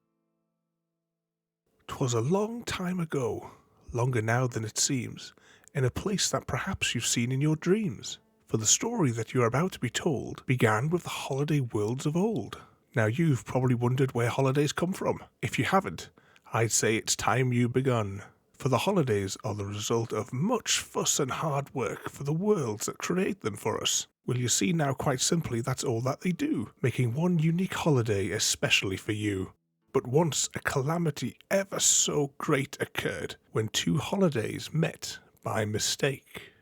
'Twas a long time ago, longer now than it seems, in a place that perhaps you've seen in your dreams. For the story that you're about to be told began with the holiday worlds of old. Now you've probably wondered where holidays come from. If you haven't, I'd say it's time you begun. For the holidays are the result of much fuss and hard work for the worlds that create them for us. Well, you see now, quite simply, that's all that they do, making one unique holiday especially for you. But once a calamity ever so great occurred, when 2 holidays met by mistake.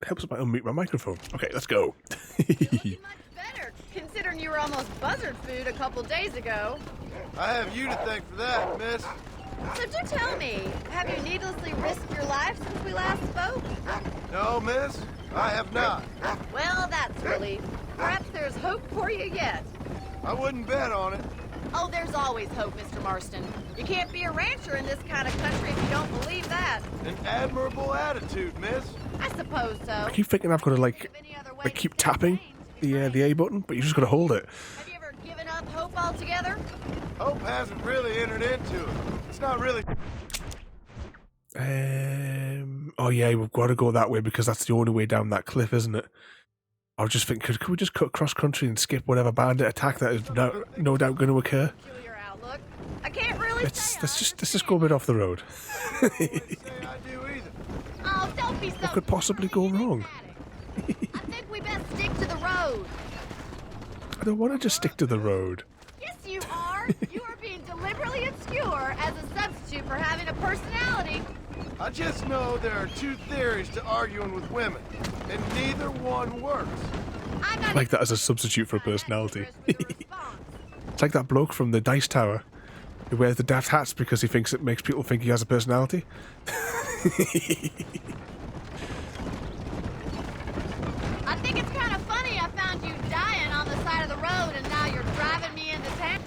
It helps if I unmute my microphone. Okay, let's go. Much better, considering you were almost buzzard food a couple days ago. I have you to thank for that, miss. So do tell me, have you needlessly risked your life since we last spoke? No, miss, I have not. Well, that's relief. Perhaps there's hope for you yet. I wouldn't bet on it. Oh, there's always hope, Mr. Marston. You can't be a rancher in this kind of country if you don't believe that. An admirable attitude, miss. I suppose so. I keep thinking I've got to keep tapping the A button, but you just got to hold it. Have you ever given up hope altogether? Hope hasn't really entered into it. It's not really... Oh yeah, we've got to go that way because that's the only way down that cliff, isn't it? I was just thinking, could we just cut cross country and skip whatever bandit attack that is no doubt going to occur? I can't really let's just go a bit off the road. Oh, don't be so... What could possibly go wrong? I think we best stick to the road. I don't want to just stick to the road. Yes, you are. You are being deliberately deliberately obscure as a substitute for having a personality. I just know there are two theories to arguing with women, and neither one works. I like that as a substitute for a personality. It's like that bloke from the Dice Tower who wears the daft hats because he thinks it makes people think he has a personality. I think it's kind of funny I found you dying on the side of the road and now you're driving me into town.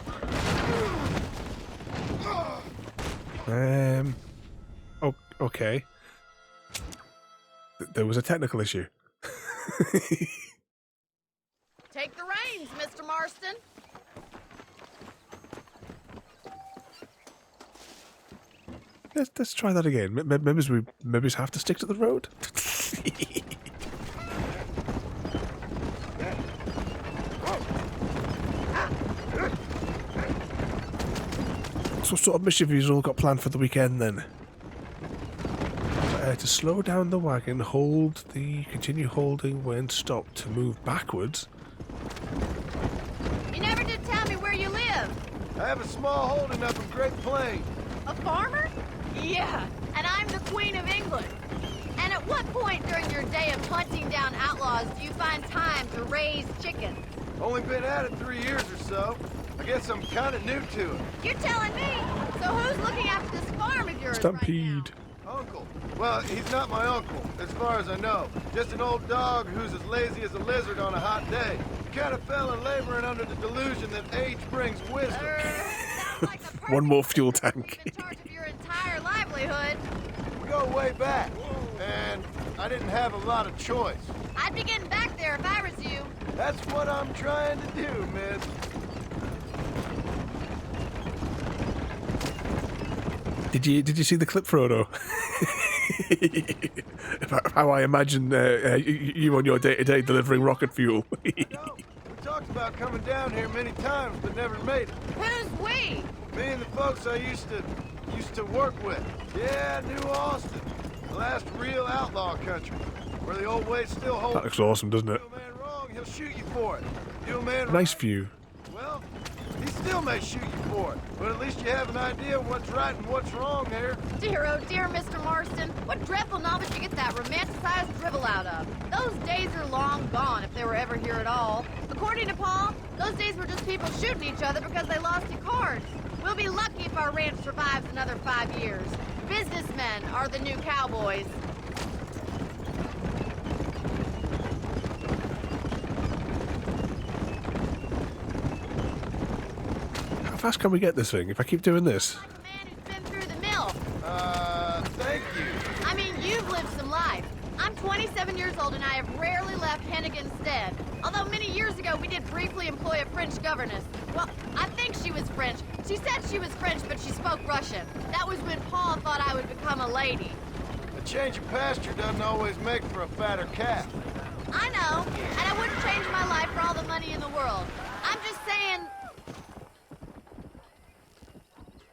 Okay. There was a technical issue. Take the reins, Mr. Marston. Let's try that again. Maybe we have to stick to the road. So what sort of mischief have you all got planned for the weekend then? To slow down the wagon, continue holding when stopped to move backwards. You never did tell me where you live. I have a small holding up in Great Plains. A farmer? Yeah, and I'm the Queen of England. And at what point during your day of hunting down outlaws do you find time to raise chickens? Only been at it 3 years or so. I guess I'm kind of new to it. You're telling me? So who's looking after this farm of yours Stampede. right now? Uncle. Well, he's not my uncle, as far as I know. Just an old dog who's as lazy as a lizard on a hot day. Kind of fella laboring under the delusion that age brings wisdom. Sounds like the One more perfect fuel person to tank. be in charge of your entire livelihood. We go way back, and I didn't have a lot of choice. I'd be getting back there if I was you. That's what I'm trying to do, miss. Did you see the clip, Frodo? How I imagine you on your day-to-day delivering rocket fuel. We talked about coming down here many times, but never made it. Who's we? Me and the folks I used to work with. Yeah, New Austin. The last real outlaw country, where the old ways still hold. That looks awesome, doesn't it? Do a man wrong, he'll shoot you for it. Do a man Nice right, view. well, he still may shoot you for it, but at least you have an idea of what's right and what's wrong there. Dear, oh dear, Mr. Marston. What dreadful novel did you get that romanticized drivel out of? Those days are long gone, if they were ever here at all. According to Paul, those days were just people shooting each other because they lost at cards. We'll be lucky if our ranch survives another 5 years. Businessmen are the new cowboys. How fast can we get this thing if I keep doing this? Like a man who's been through the mill. Thank you. I mean, you've lived some life. I'm 27 years old and I have rarely left Hennigan's stead. Although many years ago we did briefly employ a French governess. Well, I think she was French. She said she was French, but she spoke Russian. That was when Paul thought I would become a lady. A change of pasture doesn't always make for a fatter calf. I know, and I wouldn't change my life for all the money in the world. I'm just saying...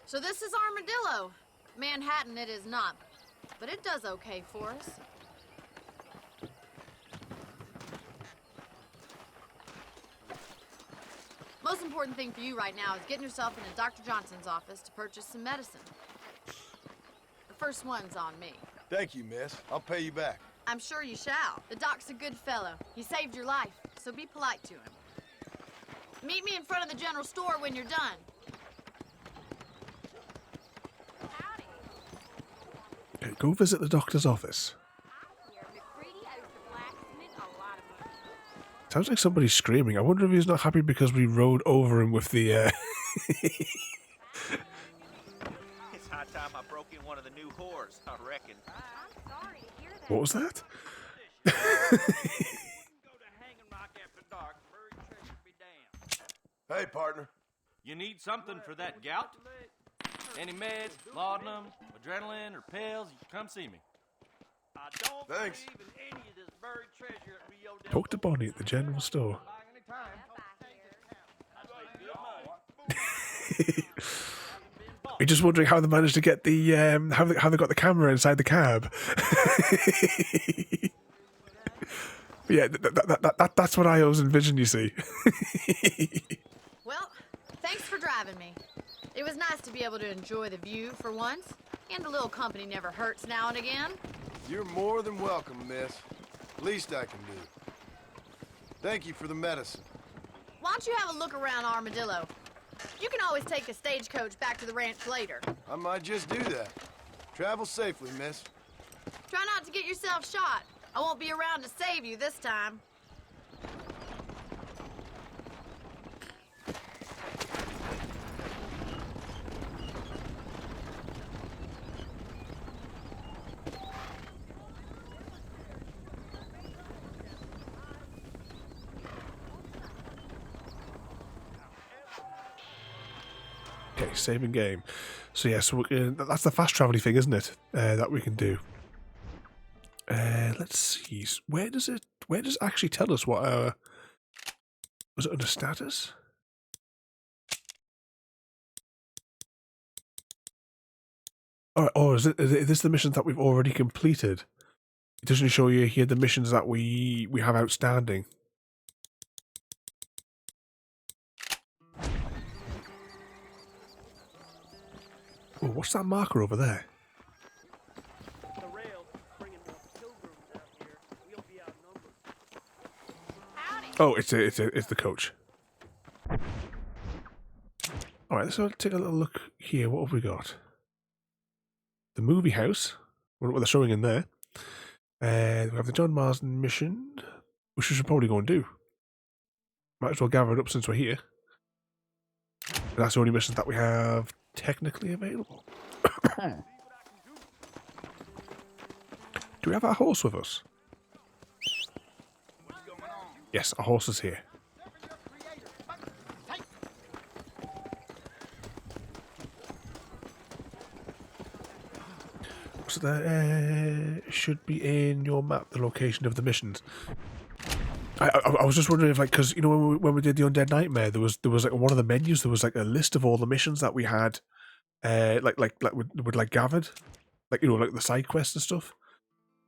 So this is Armadillo. Manhattan it is not, but it does okay for us. Most important thing for you right now is getting yourself into Dr. Johnson's office to purchase some medicine. The first one's on me. Thank you, miss. I'll pay you back. I'm sure you shall. The doc's a good fellow. He saved your life, so be polite to him. Meet me in front of the general store when you're done. Okay, go visit the doctor's office. Sounds like somebody's screaming. I wonder if he's not happy because we rode over him with the... It's high time I broke in one of the new whores, I reckon. I'm sorry to hear that. What was that? Hey, partner. You need something for that gout? Any meds, laudanum, adrenaline, or pills, you come see me. I don't Thanks. believe in any of this buried treasure at Rio del Talk to Bonnie at the general store. You're just wondering how they managed to get the how they got the camera inside the cab. Yeah, that's what I always envision. You see. Well, thanks for driving me. It was nice nice to be able to enjoy the view for once. And a little company never hurts now and again. You're more than welcome, miss. Least I can do. Thank you for the medicine. Why don't you have a look around Armadillo? You can always take the stagecoach back to the ranch later. I might just do that. Travel safely, miss. Try not to get yourself shot. I won't be around to save you this time. Okay, saving game. So yeah, so that's the fast traveling thing, isn't it? That we can do. Let's see. Where does it actually tell us what our... Was it under status? Or is this the missions that we've already completed? It doesn't show you here the missions that we have outstanding. Oh, what's that marker over there? The rail bringing more pilgrims out here. We'll be outnumbered. Oh, it's the coach. All right, so let's take a little look here. What have we got? The movie house. I wonder what they're showing in there. We have the John Marston mission, which we should probably go and do. Might as well gather it up since we're here. And that's the only missions that we have technically available. Do we have our horse with us? Yes, our horse is here. So that should be in your map, the location of the missions. I was just wondering if, like, because you know when we did the Undead Nightmare, there was like one of the menus, there was like a list of all the missions that we had, like with gathered, like, you know, like the side quests and stuff.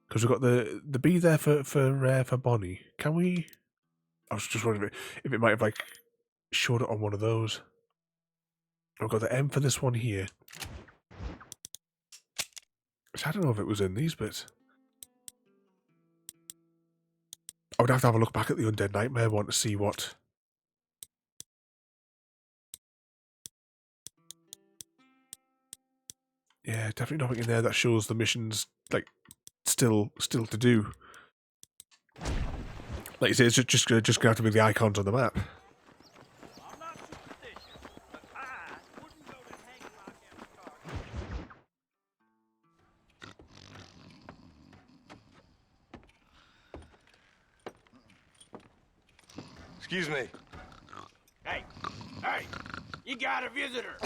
Because we've got the B there for Bonnie. Can we? I was just wondering if it might have like showed it on one of those. I've got the M for this one here. I don't know if it was in these bits. I would have to have a look back at the Undead Nightmare one to see what... Yeah, definitely nothing in there that shows the missions, like, still to do. Like you say, it's just going to have to be the icons on the map. I'm not superstitious, but I wouldn't go to hanging like them target. Excuse me. Hey, you got a visitor.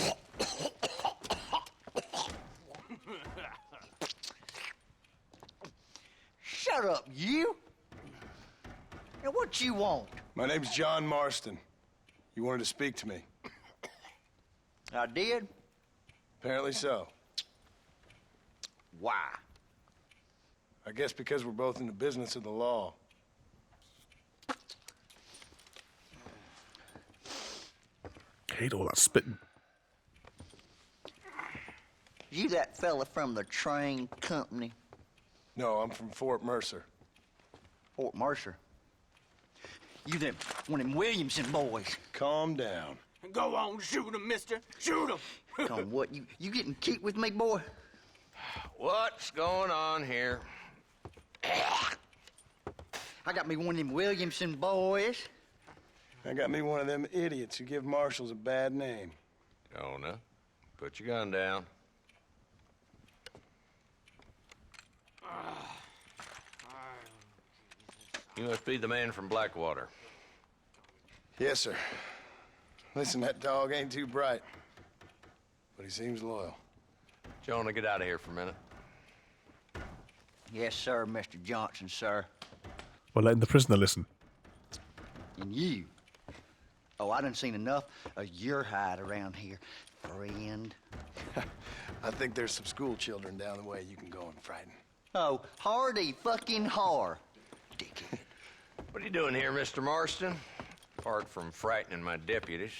Shut up, you! Now, what you want? My name's John Marston. You wanted to speak to me. I did? Apparently so. Why? I guess because we're both in the business of the law. Hate all that spitting. You that fella from the train company? No, I'm from Fort Mercer. Fort Mercer? You them, one of them Williamson boys. Calm down. Go on, shoot him, mister. Shoot him. Come on, what, you getting kicked with me, boy? What's going on here? I got me one of them Williamson boys. I got me one of them idiots who give marshals a bad name. Jonah, put your gun down. You must be the man from Blackwater. Yes, sir. Listen, that dog ain't too bright, but he seems loyal. Jonah, get out of here for a minute. Yes, sir, Mr. Johnson, sir. We're letting the prisoner listen. And you? Oh, I done seen enough of your hide around here, friend. I think there's some school children down the way you can go and frighten. Oh, hardy fucking har. Dickhead. What are you doing here, Mr. Marston? Apart from frightening my deputies.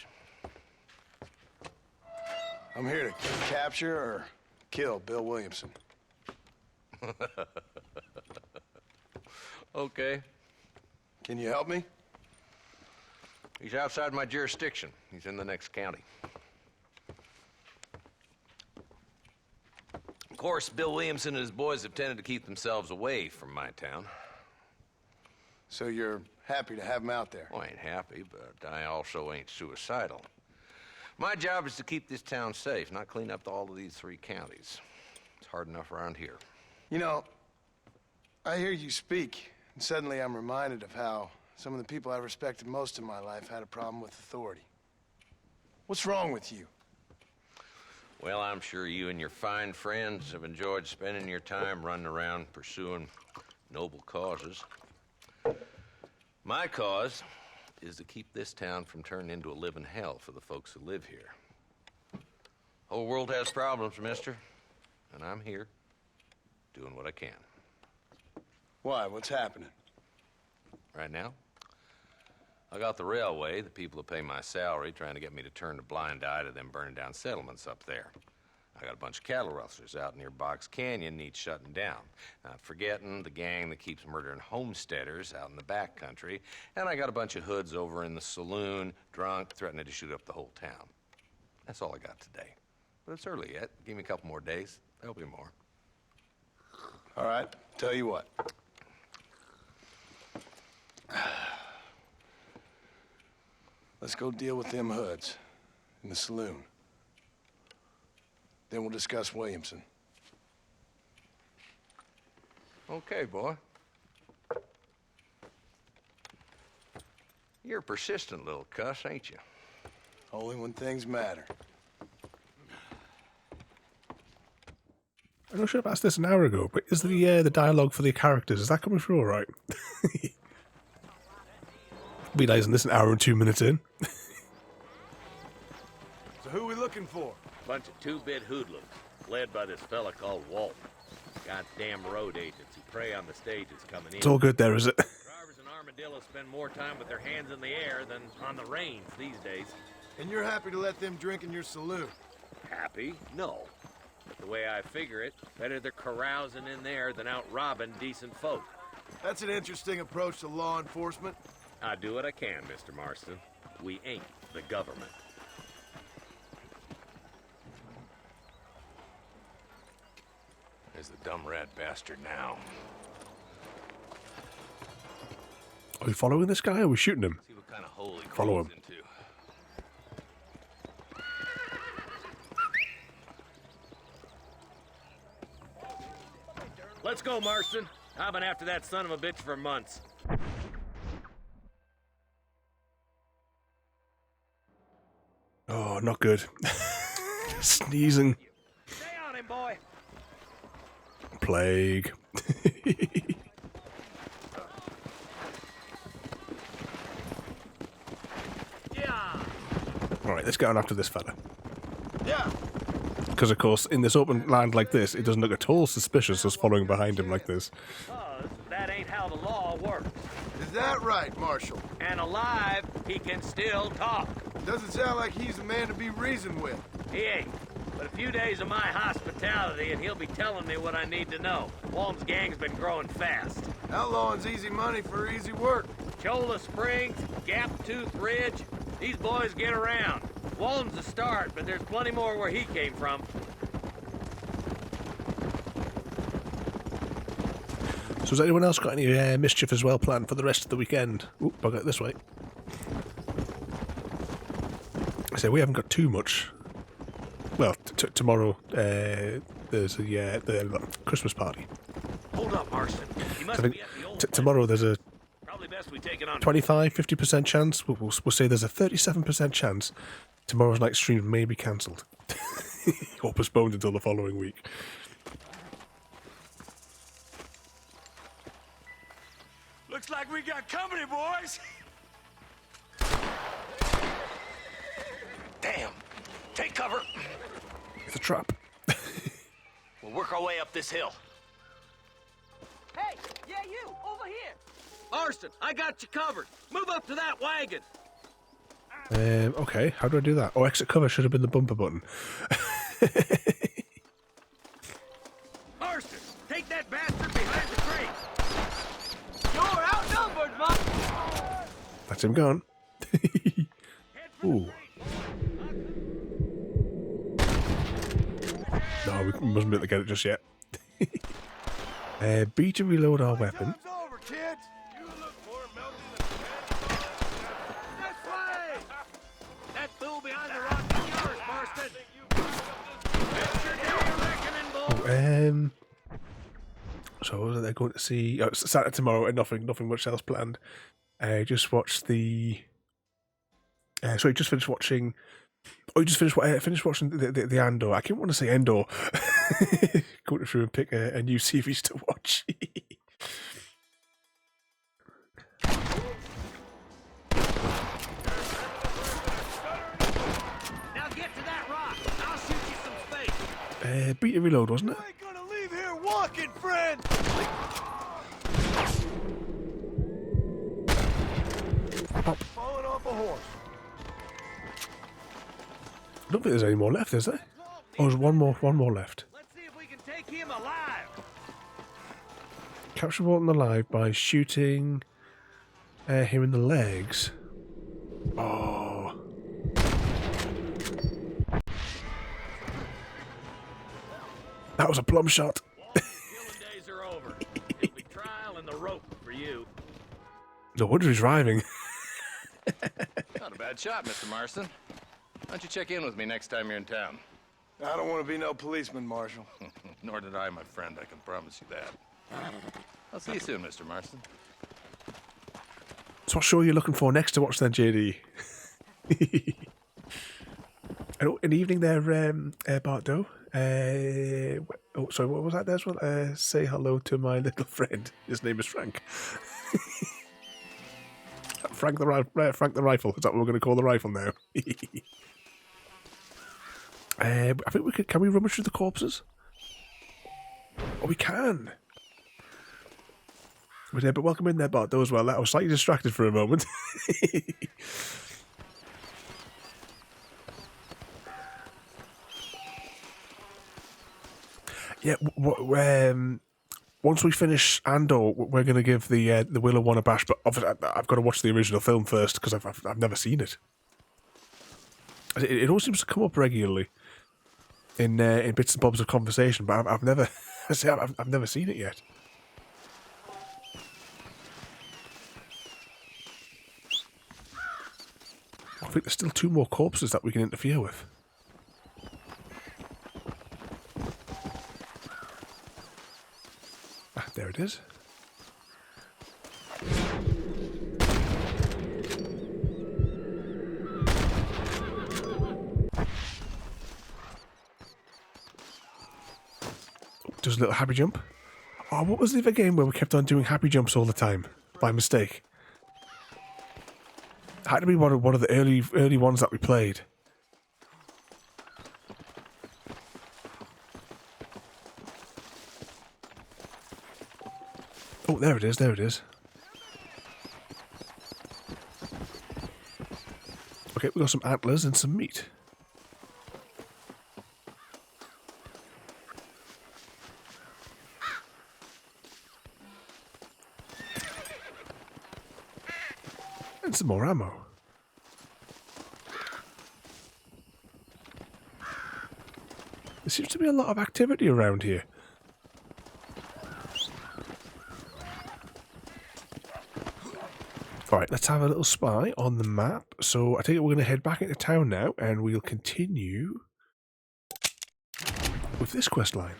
I'm here to capture or kill Bill Williamson. Okay. Can you help me? He's outside my jurisdiction. He's in the next county. Of course, Bill Williamson and his boys have tended to keep themselves away from my town. So you're happy to have him out there? Well, I ain't happy, but I also ain't suicidal. My job is to keep this town safe, not clean up all of these 3 counties. It's hard enough around here. You know, I hear you speak, and suddenly I'm reminded of how some of the people I respected most in my life had a problem with authority. What's wrong with you? Well, I'm sure you and your fine friends have enjoyed spending your time running around pursuing noble causes. My cause is to keep this town from turning into a living hell for the folks who live here. Whole world has problems, mister, and I'm here doing what I can. Why? What's happening? Right now, I got the railway, the people who pay my salary, trying to get me to turn a blind eye to them burning down settlements up there. I got a bunch of cattle rustlers out near Box Canyon needs shutting down. Not forgetting the gang that keeps murdering homesteaders out in the back country. And I got a bunch of hoods over in the saloon, drunk, threatening to shoot up the whole town. That's all I got today. But it's early yet. Give me a couple more days. There'll be more. All right, tell you what. Let's go deal with them hoods in the saloon. Then we'll discuss Williamson. Okay, boy. You're a persistent little cuss, ain't you? Only when things matter. I know I should have asked this an hour ago, but is the dialogue for the characters, is that coming through all right? Realising this an hour and 2 minutes in. So who are we looking for? Bunch of 2-bit hoodlums, led by this fella called Walt. Goddamn road agents who prey on the stages coming in. It's all good there, is it? Drivers and armadillos spend more time with their hands in the air than on the reins these days. And you're happy to let them drink in your saloon? Happy? No. But the way I figure it, better they're carousing in there than out robbing decent folk. That's an interesting approach to law enforcement. I do what I can, Mr. Marston. We ain't the government. There's the dumb rat bastard now. Are we following this guy or are we shooting him? See what kind of hole he Follow him. into. Let's go, Marston. I've been after that son of a bitch for months. Oh, not good. Sneezing. Stay on him, boy. Plague. Yeah. Alright, let's get on after this fella. Yeah. Because, of course, in this open land like this, it doesn't look at all suspicious us following behind him like this. That ain't how the law works. Is that right, Marshal? And alive, he can still talk. Doesn't sound like he's the man to be reasoned with. He ain't. But a few days of my hospitality and he'll be telling me what I need to know. Walton's gang's been growing fast. Outlawing's easy money for easy work. Cholla Springs, Gap Tooth Ridge, these boys get around. Walton's a start, but there's plenty more where he came from. So has anyone else got any mischief as well planned for the rest of the weekend? Oop, I'll go this way. I say we haven't got too much. Well, tomorrow there's the Christmas party. Hold up, Marston. He must be at the old tomorrow there's a Probably best we take it on 25-50% chance. We'll say there's a 37% chance tomorrow's night stream may be cancelled or postponed until the following week. Looks like we got company, boys. Damn. Take cover. It's a trap. We'll work our way up this hill. Hey, yeah, you, over here. Marston, I got you covered. Move up to that wagon. Okay, how do I do that? Oh, exit cover should have been the bumper button. Marston, take that bastard behind the crate. You're outnumbered, Mom. That's him gone. Ooh. No, we mustn't be able to get it just yet. B to reload our weapon. Over, kids. You look more melty than this way. That fool behind the rock is yours, Marston. That's your day of reckoning, boy. So they're going to see Santa tomorrow, and nothing much else planned. Just watched the. Sorry, just finished watching. Oh, you just finished watching the Andor. I keep wanting to say Endor. Go through and pick a new series to watch. Now get to that rock. I'll shoot you some space. Beta reload, wasn't it? You ain't gonna leave here walking, friend. Pop. Falling off a horse. I don't think there's any more left, is there? Oh, there's one more left. Let's see if we can take him alive. Capture Walton alive by shooting him in the legs. Oh. That was a plum shot. Killing days are over. It'll be trial and the rope for you. No wonder he's driving. Not a bad shot, Mr. Marston. Why don't you check in with me next time you're in town? I don't want to be no policeman, Marshal. Nor did I, my friend. I can promise you that. I'll see you soon, Mr. Marston. So what show are you looking for next to watch then, JD? An evening there, Bardo. Oh, sorry, what was that there as well? Say hello to my little friend. His name is Frank. Frank the rifle. Is that what we're going to call the rifle now? I think we could. Can we rummage through the corpses? Oh, we can. But welcome in there, Bardo, as well. I was slightly distracted for a moment. Yeah. Once we finish Andor, we're going to give the Willow one a bash. But obviously, I've got to watch the original film first because I've never seen it. It all seems to come up regularly in bits and bobs of conversation, but I've never I've never seen it yet. I think there's still 2 more corpses that we can interfere with. Ah, there it is. Does a little happy jump. Oh, what was the other game where we kept on doing happy jumps all the time by mistake? It had to be one of the early ones that we played. Oh, there it is. There it is. Okay, we got some antlers and some meat. And some more ammo. There seems to be a lot of activity around here. Alright, let's have a little spy on the map. So I think we're going to head back into town now and we'll continue with this quest line.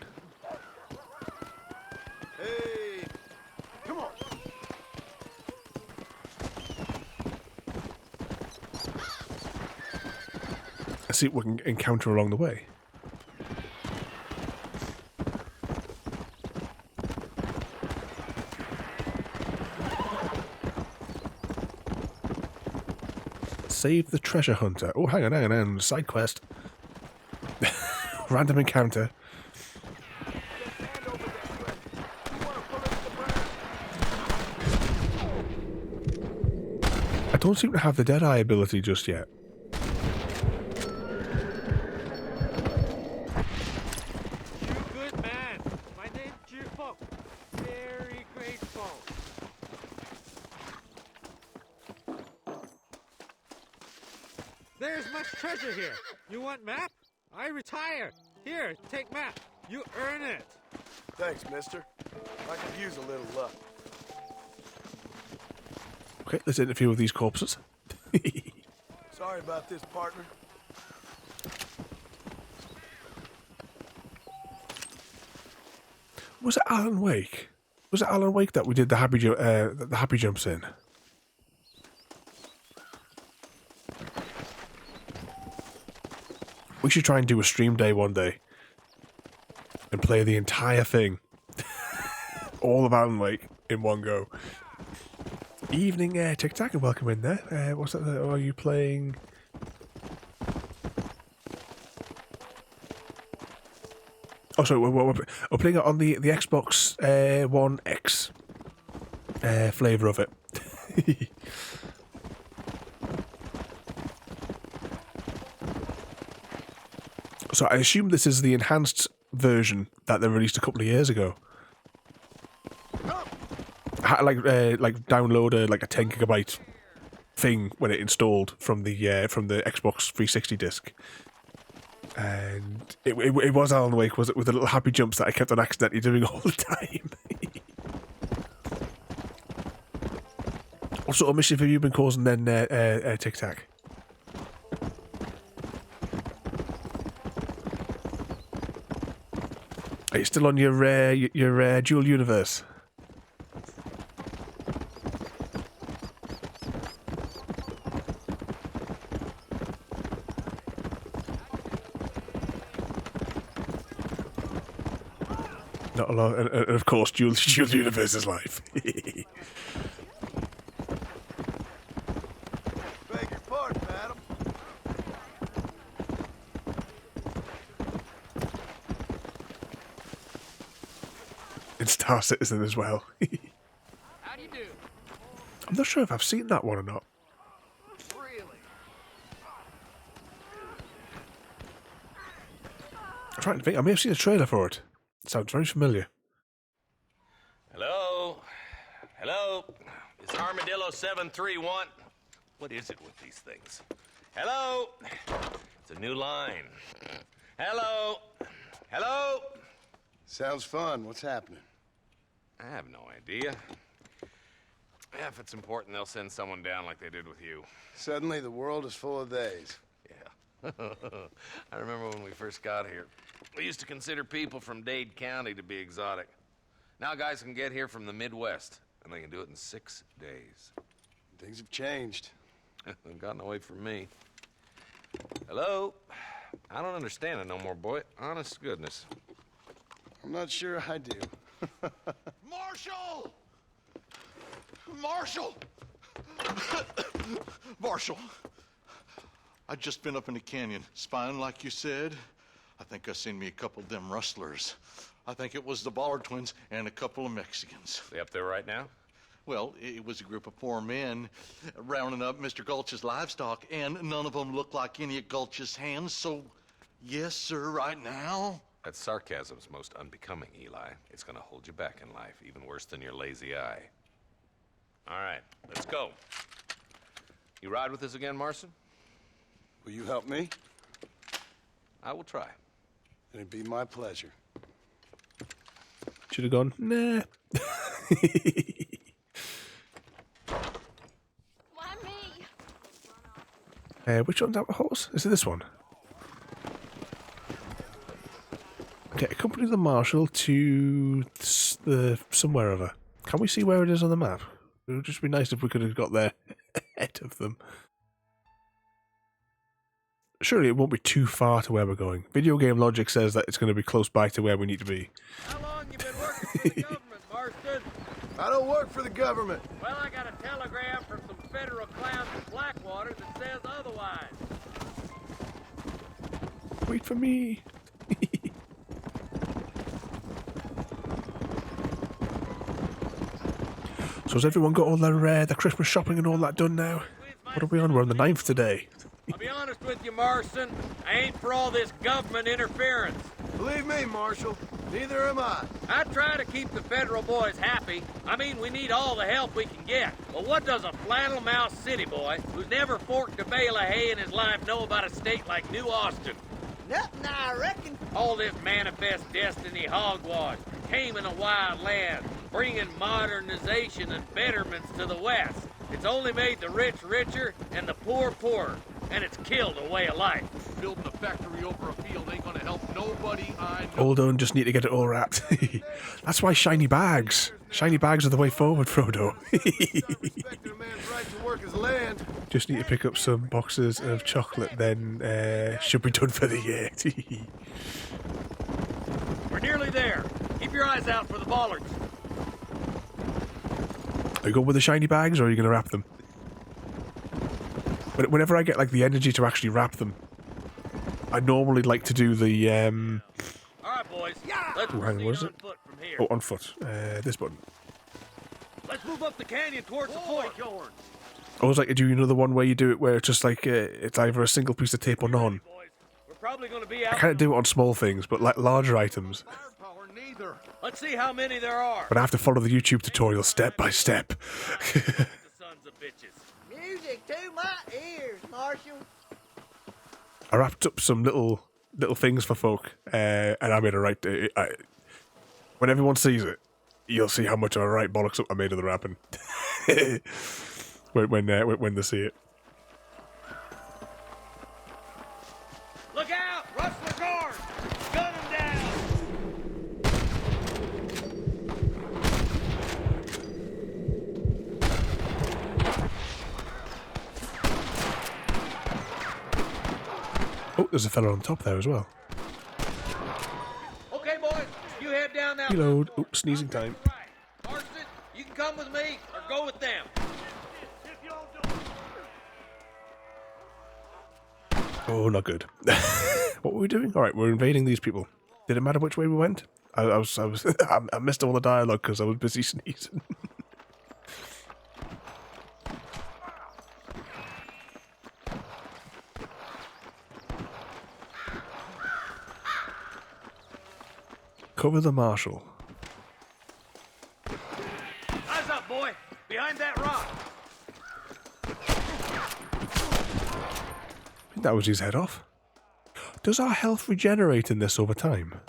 Hey, come on. Let's see what we can encounter along the way. Save the treasure hunter. Oh, hang on. Side quest. Random encounter. I don't seem to have the Deadeye ability just yet. There's much treasure here. You want map? I retire. Here, take map. You earn it. Thanks, mister. I could use a little luck. Okay, let's interview with these corpses. Sorry about this, partner. Was it Alan Wake? Was it Alan Wake that we did the happy jumps in? We should try and do a stream day one day and play the entire thing, all of Alan Wake in one go. Evening, Tic Tac, and welcome in there. What's that? Are you playing? Oh, sorry, we're playing it on the Xbox One X flavour of it. So I assume this is the enhanced version that they released a couple of years ago. I had like download a 10 gigabyte thing when it installed from the Xbox 360 disc. And it was Alan Wake, was it, with the little happy jumps that I kept on accidentally doing all the time. What sort of mischief have you been causing then, Tic Tac? Are you still on your dual universe? Not a lot, and of course, dual universe is life. Beg your pardon, madam. In Star Citizen as well. How do you do? I'm not sure if I've seen that one or not. Really? I'm trying to think. I may have seen a trailer for it. Sounds very familiar. Hello? Hello? Is Armadillo 731? What is it with these things? Hello? It's a new line. Hello? Hello? Sounds fun. What's happening? I have no idea. Yeah, if it's important, they'll send someone down like they did with you. Suddenly, the world is full of theys. Yeah. I remember when we first got here. We used to consider people from Dade County to be exotic. Now guys can get here from the Midwest, and they can do it in 6 days. Things have changed. They've gotten away from me. Hello? I don't understand it no more, boy. Honest to goodness. I'm not sure I do. Marshal! Marshal! Marshal! I'd just been up in the canyon, spying like you said. I think I seen me a couple of them rustlers. I think it was the Ballard twins and a couple of Mexicans. They up there right now? Well, it was a group of poor men rounding up Mr. Gulch's livestock, and none of them looked like any of Gulch's hands, so yes, sir, right now. That sarcasm's most unbecoming, Eli. It's gonna hold you back in life, even worse than your lazy eye. All right, let's go. You ride with us again, Marston? Will you help me? I will try. It'd be my pleasure. Should have gone, nah. Why me? Which one's out the horse? Is it this one? Okay, accompany the marshal to the somewhere over. Can we see where it is on the map? It would just be nice if we could have got there ahead of them. Surely it won't be too far to where we're going. Video game logic says that it's going to be close by to where we need to be. How long you been working for the government, Marston? I don't work for the government. Well, I got a telegram from some federal clowns in Blackwater that says otherwise. Wait for me. So has everyone got all their Christmas shopping and all that done now? What are we on? We're on the 9th today. I'll be honest with you, Marston. I ain't for all this government interference. Believe me, Marshal. Neither am I. I try to keep the federal boys happy. I mean, we need all the help we can get. But what does a flannel-mouthed city boy who's never forked a bale of hay in his life know about a state like New Austin? Nothing, I reckon. All this manifest destiny hogwash came in a wild land, bringing modernization and betterments to the West. It's only made the rich richer and the poor poorer, and it's killed a way of life. Building a factory over a field ain't gonna help nobody I know. Although just need to get it all wrapped. That's why shiny bags. Shiny bags are the way forward, Frodo. Respecting a man's right to work his land. Just need to pick up some boxes of chocolate, then should be done for the year. We're nearly there. Keep your eyes out for the bollards. Are you going with the shiny bags, or are you going to wrap them? Whenever I get like the energy to actually wrap them, I normally like to do the All right, boys. Let's hang on, proceed what is on it? foot from here. Oh, on foot. This button. Let's move up the canyon towards the fort. I was like to do another one where you do it where it's just like it's either a single piece of tape or none. We're probably going to be I out. kind of do it on small things, but like larger items. Let's see how many there are. But I have to follow the YouTube tutorial step by step. Sons of bitches. Music to my ears, Marshal. I wrapped up some little things for folk, and I made a right. When everyone sees it, you'll see how much of a right bollocks up I made of the wrapping. when they see it. Look out! Rustler guard! Gun him down! Oh, there's a fella on top there as well. Okay, boys, you head down that Reload. Oh, sneezing time. Marston, you can come with me or go with them. Oh, not good. What were we doing? All right, we're invading these people. Did it matter which way we went? I missed all the dialogue because I was busy sneezing. Cover the marshal. Eyes up, boy! Behind that rock! I think that was his head off. Does our health regenerate in this over time?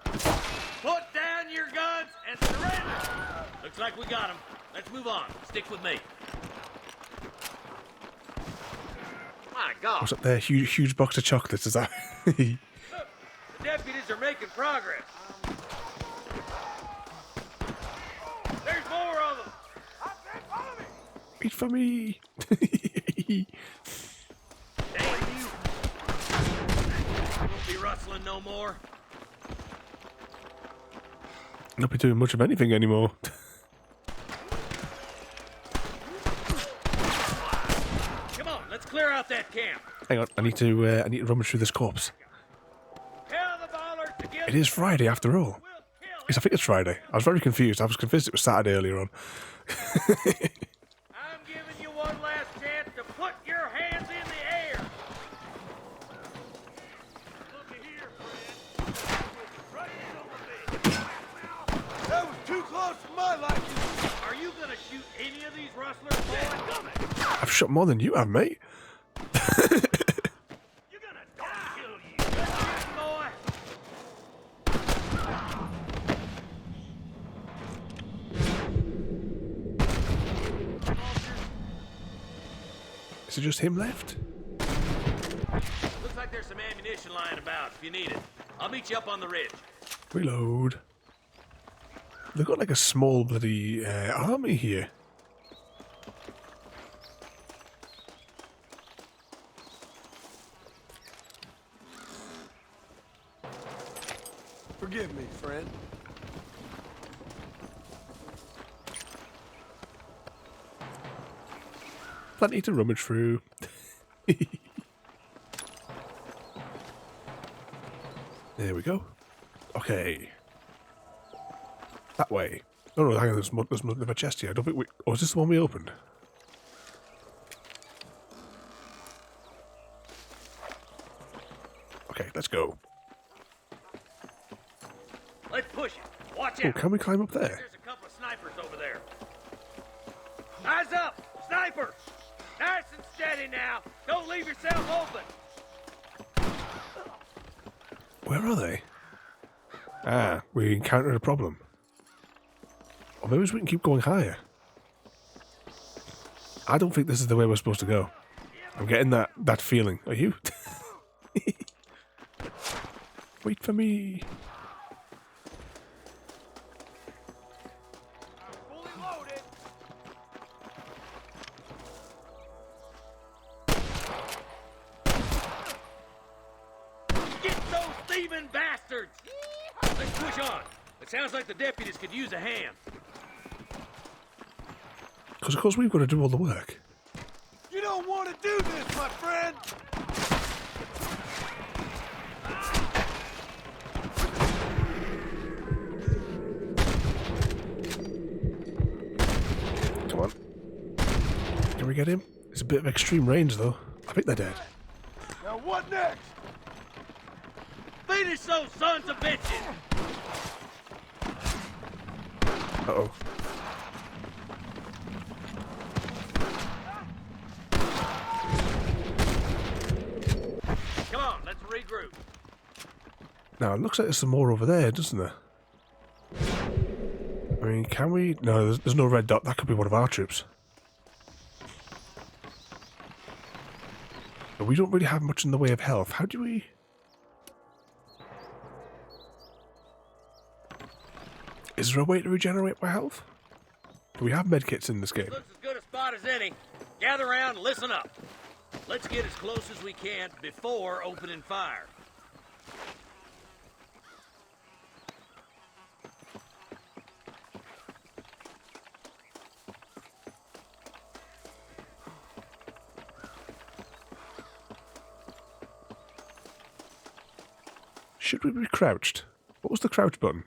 Put down your guns and surrender! Looks like we got him. Let's move on. Stick with me. My God! What's up there? Huge box of chocolates, is that? The deputies are making progress. There's more of them. Wait for me. Damn you. Won't be rustling no more. Not be doing much of anything anymore. Come on, let's clear out that camp. Hang on, I need to rummage through this corpse. Tell the ballers to get It is Friday after all. Yes, I think it's Friday. I was very confused. I was convinced it was Saturday earlier on. I'm giving you one last chance to put your hands in the air. Look here, friend. That was too close for my liking. Are you gonna shoot any of these rustlers, boy? I've shot more than you have, mate. Is it just him left? Looks like there's some ammunition lying about if you need it. I'll meet you up on the ridge. Reload. They've got like a small bloody army here. Forgive me, friend. Plenty to rummage through. There we go. Okay. That way. Oh no, hang on, there's a chest here. I don't think we... Oh, is this the one we opened? Okay, let's go. Let's push it. Watch Oh, out. can we climb up there? There's a couple of snipers over there. Eyes up! Sniper! Nice and steady now. Don't leave yourself open. Where are they? Ah, we encountered a problem. Or maybe we can keep going higher. I don't think this is the way we're supposed to go. I'm getting that feeling. Are you? Wait for me. Fully loaded. Get those thieving bastards! Let's push on. It sounds like the deputies could use a hand. Because of course we've got to do all the work. You don't want to do this, my friend! Come on. Can we get him? It's a bit of extreme range though. I think they're dead. Now what next? Finish those sons of bitches! Uh-oh. Come on, let's regroup. Now, it looks like there's some more over there, doesn't there? I mean, can we... No, there's no red dot. That could be one of our troops. But we don't really have much in the way of health. How do we... Is there a way to regenerate my health? Do we have medkits in this game? Looks as good a spot as any. Gather around and listen up. Let's get as close as we can before opening fire. Should we be crouched? What was the crouch button?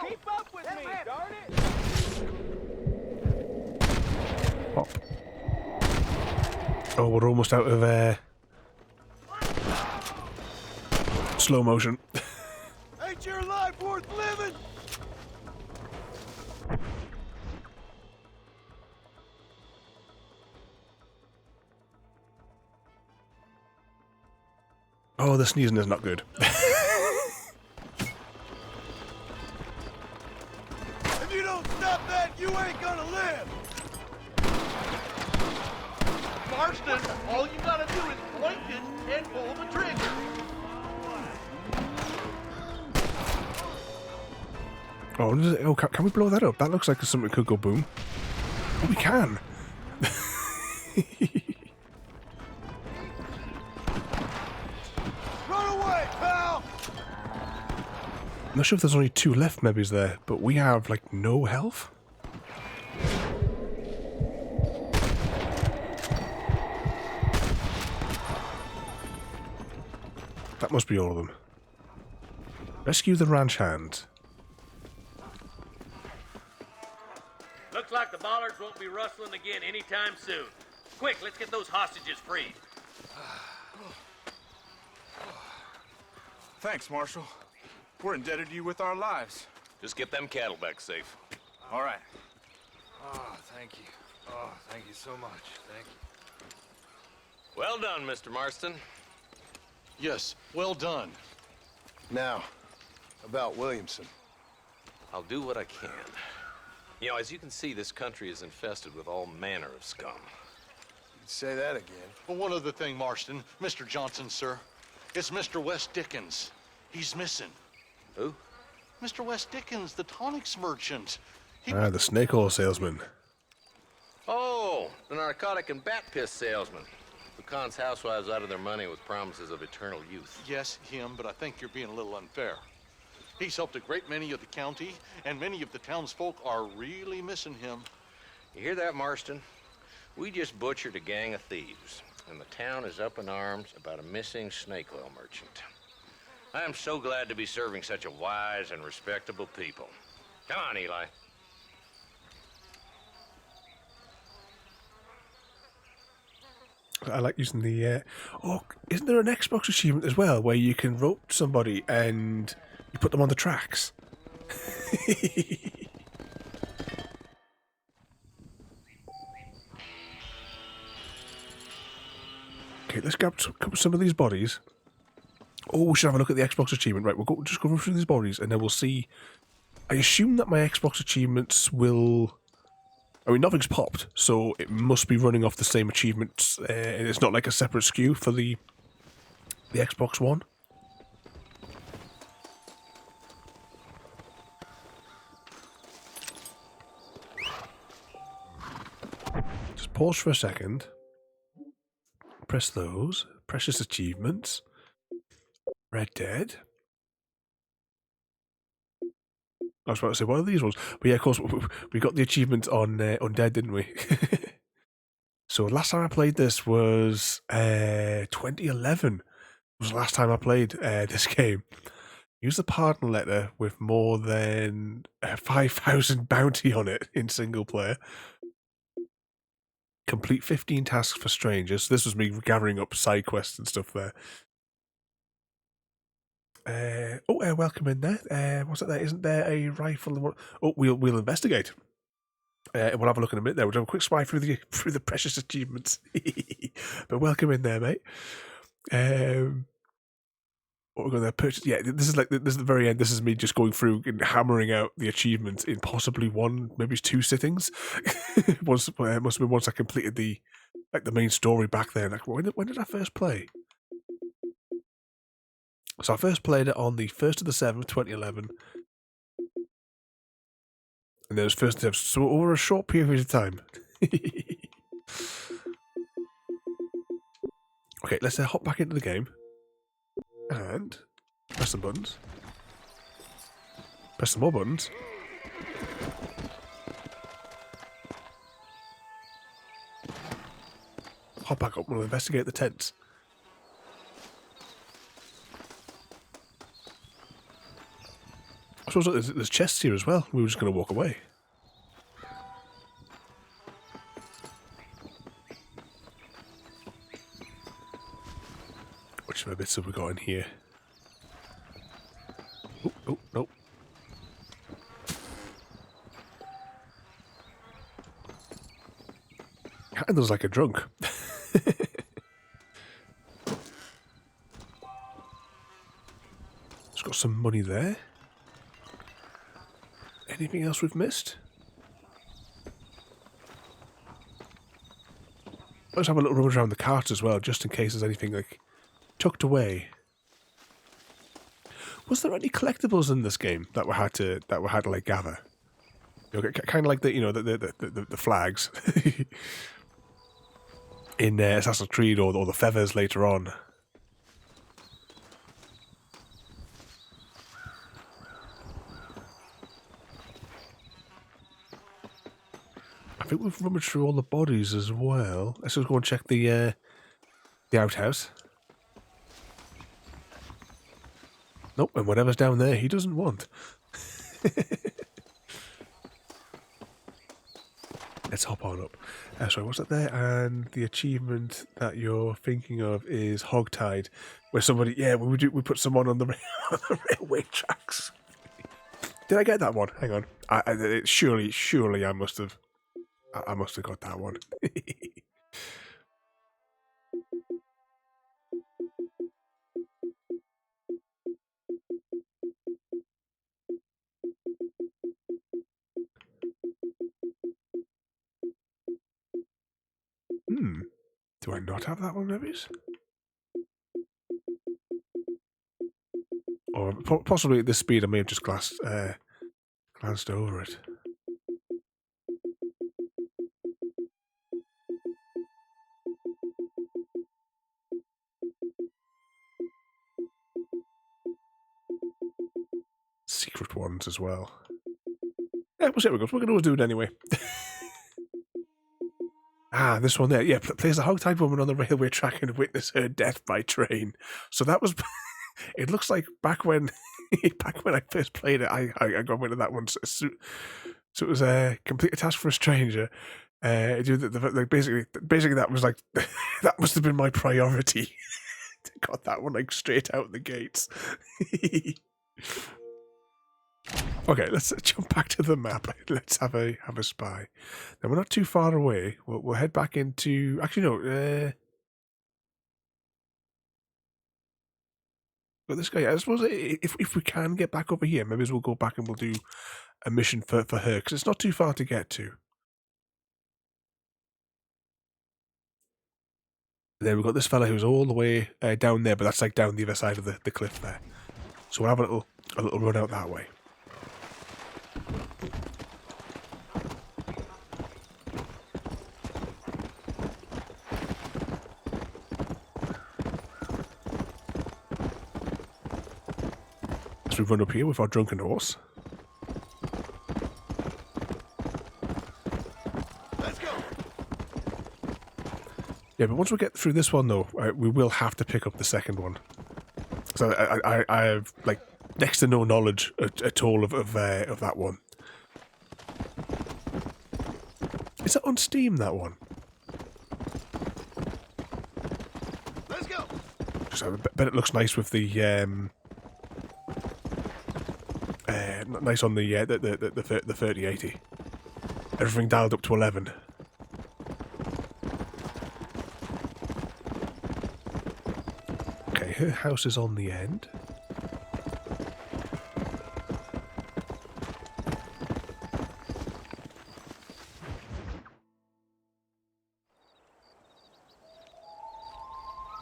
Keep up with me, darn it! Oh. Oh, we're almost out of slow motion. Ain't your life worth living? Oh, the sneezing is not good. If you don't stop that, you ain't gonna live! Marston, all you gotta do is point it and pull the trigger. Oh, oh, can we blow that up? That looks like something could go boom. Oh, we can. Run away, pal! I'm not sure if there's only 2 left maybe is there, but we have like no health. That must be all of them. Rescue the ranch hand. Looks like the bollards won't be rustling again anytime soon. Quick, let's get those hostages freed. Thanks, Marshal. We're indebted to you with our lives. Just get them cattle back safe. All right. Oh, thank you. Oh, thank you so much. Thank you. Well done, Mr. Marston. Yes, well done. Now, about Williamson. I'll do what I can. You know, as you can see, this country is infested with all manner of scum. You'd say that again. Well, one other thing, Marston. Mr. Johnson, sir. It's Mr. West Dickens. He's missing. Who? Mr. West Dickens, the tonics merchant. Ah, the snake oil salesman. Oh, the narcotic and bat piss salesman. Who cons housewives out of their money with promises of eternal youth. Yes, him, but I think you're being a little unfair. He's helped a great many of the county, and many of the townsfolk are really missing him. You hear that, Marston? We just butchered a gang of thieves, and the town is up in arms about a missing snake oil merchant. I am so glad to be serving such a wise and respectable people. Come on, Eli. I like using the... oh, isn't there an Xbox achievement as well where you can rope somebody and you put them on the tracks? Okay, let's grab some of these bodies. Oh, we should have a look at the Xbox achievement. Right, we'll just go through these bodies and then we'll see. I assume that my Xbox achievements will... I mean, nothing's popped, so it must be running off the same achievements. And it's not like a separate SKU for the Xbox One. Just pause for a second. Press those. Precious achievements. Red Dead. I was about to say, what are these ones? But yeah, of course, we got the achievement on Undead, didn't we? So last time I played this was 2011. Was the last time I played this game. Use the pardon letter with more than 5,000 bounty on it in single player. Complete 15 tasks for strangers. This was me gathering up side quests and stuff there. Welcome in there. What's it there? Isn't there a rifle? Oh, we'll investigate. We'll have a look in a minute there. We'll have a quick spy through the precious achievements. But welcome in there, mate. What we're going to purchase? Yeah, this is the very end. This is me just going through and hammering out the achievements in possibly one, maybe 2 sittings. It must have been once I completed the main story back then. Like, when did I first play? So I first played it on the 1st of the 7th, 2011. And then it was first steps. So over a short period of time. Okay, let's hop back into the game. And press some buttons. Press some more buttons. Hop back up and we'll investigate the tents. I suppose there's chests here as well. We were just going to walk away. Which bits have we got in here? Oh, nope. Handles like a drunk. It's got some money there. Anything else we've missed? Let's have a little rummage around the cart as well, just in case there's anything like tucked away. Was there any collectibles in this game that we had to like gather? You know, kind of like the flags in Assassin's Creed or the feathers later on. I think we've rummaged through all the bodies as well. Let's just go and check the outhouse. Nope, and whatever's down there, he doesn't want. Let's hop on up. Sorry, what's that there? And the achievement that you're thinking of is Hogtied, where somebody, we put someone on the railway tracks. Did I get that one? Hang on. Surely I must have got that one. Do I not have that one, maybe? Or possibly at this speed I may have just glanced over it. Secret ones as well. Yeah, we'll see how it goes. We're going to do it anyway. This one there. Yeah, plays a hog-tied woman on the railway track and witness her death by train. So that was... It looks like back when I first played it, I got into that one. So it was a complete task for a stranger. Like basically that was like that must have been my priority. Got that one like straight out the gates. Okay, let's jump back to the map. Let's have a spy. Now we're not too far away. We'll head back into. Actually, no. But this guy, I suppose, if we can get back over here, maybe we'll go back and we'll do a mission for her because it's not too far to get to. And then we've got this fella who's all the way down there, but that's like down the other side of the cliff there. So we'll have a little run out that way. So we run up here with our drunken horse. Let's go. Yeah, but once we get through this one, though, we will have to pick up the second one. So I have like next to no knowledge at all of that one. Is it on Steam, that one? Let's go. So I bet it looks nice with the nice on the 3080. Everything dialed up to 11. Okay, her house is on the end.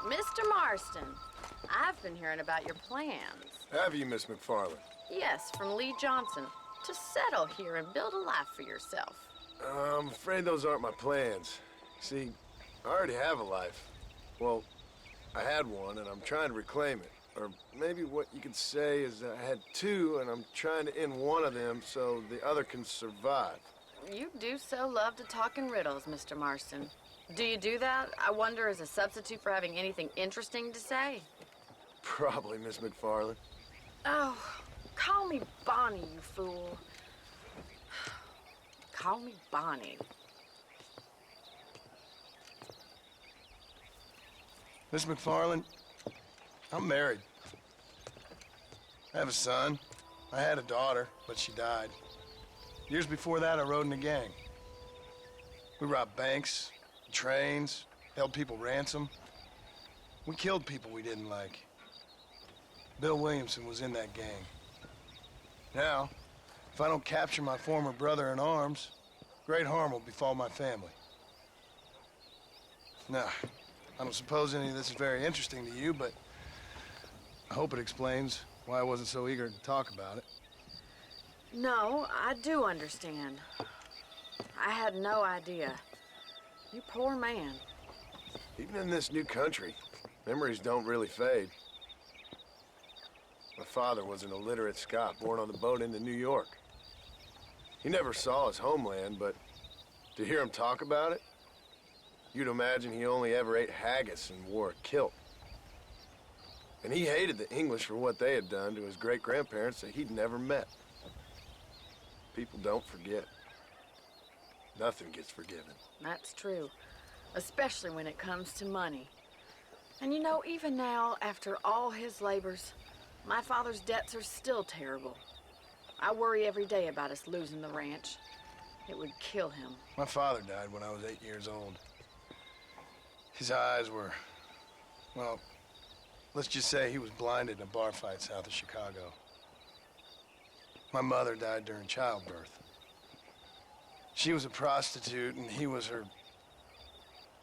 Mr. Marston, I've been hearing about your plans. Have you, Miss McFarland? Yes, from Lee Johnson. To settle here and build a life for yourself. I'm afraid those aren't my plans. See, I already have a life. Well, I had one, and I'm trying to reclaim it. Or maybe what you could say is that I had two, and I'm trying to end one of them so the other can survive. You do so love to talk in riddles, Mr. Marston. Do you do that, I wonder, as a substitute for having anything interesting to say? Probably, Miss McFarland. Oh, call me Bonnie, you fool. Call me Bonnie. Miss McFarland, I'm married. I have a son. I had a daughter, but she died. Years before that, I rode in a gang. We robbed banks, trains, held people ransom. We killed people we didn't like. Bill Williamson was in that gang. Now, if I don't capture my former brother in arms, great harm will befall my family. Now, I don't suppose any of this is very interesting to you, but I hope it explains why I wasn't so eager to talk about it. No, I do understand. I had no idea. You poor man. Even in this new country, memories don't really fade. My father was an illiterate Scot born on the boat into New York. He never saw his homeland, but to hear him talk about it, you'd imagine he only ever ate haggis and wore a kilt. And he hated the English for what they had done to his great-grandparents that he'd never met. People don't forget. Nothing gets forgiven. That's true, especially when it comes to money. And you know, even now, after all his labors, my father's debts are still terrible. I worry every day about us losing the ranch. It would kill him. My father died when I was 8 years old. His eyes were, well, let's just say he was blinded in a bar fight south of Chicago. My mother died during childbirth. She was a prostitute and he was her,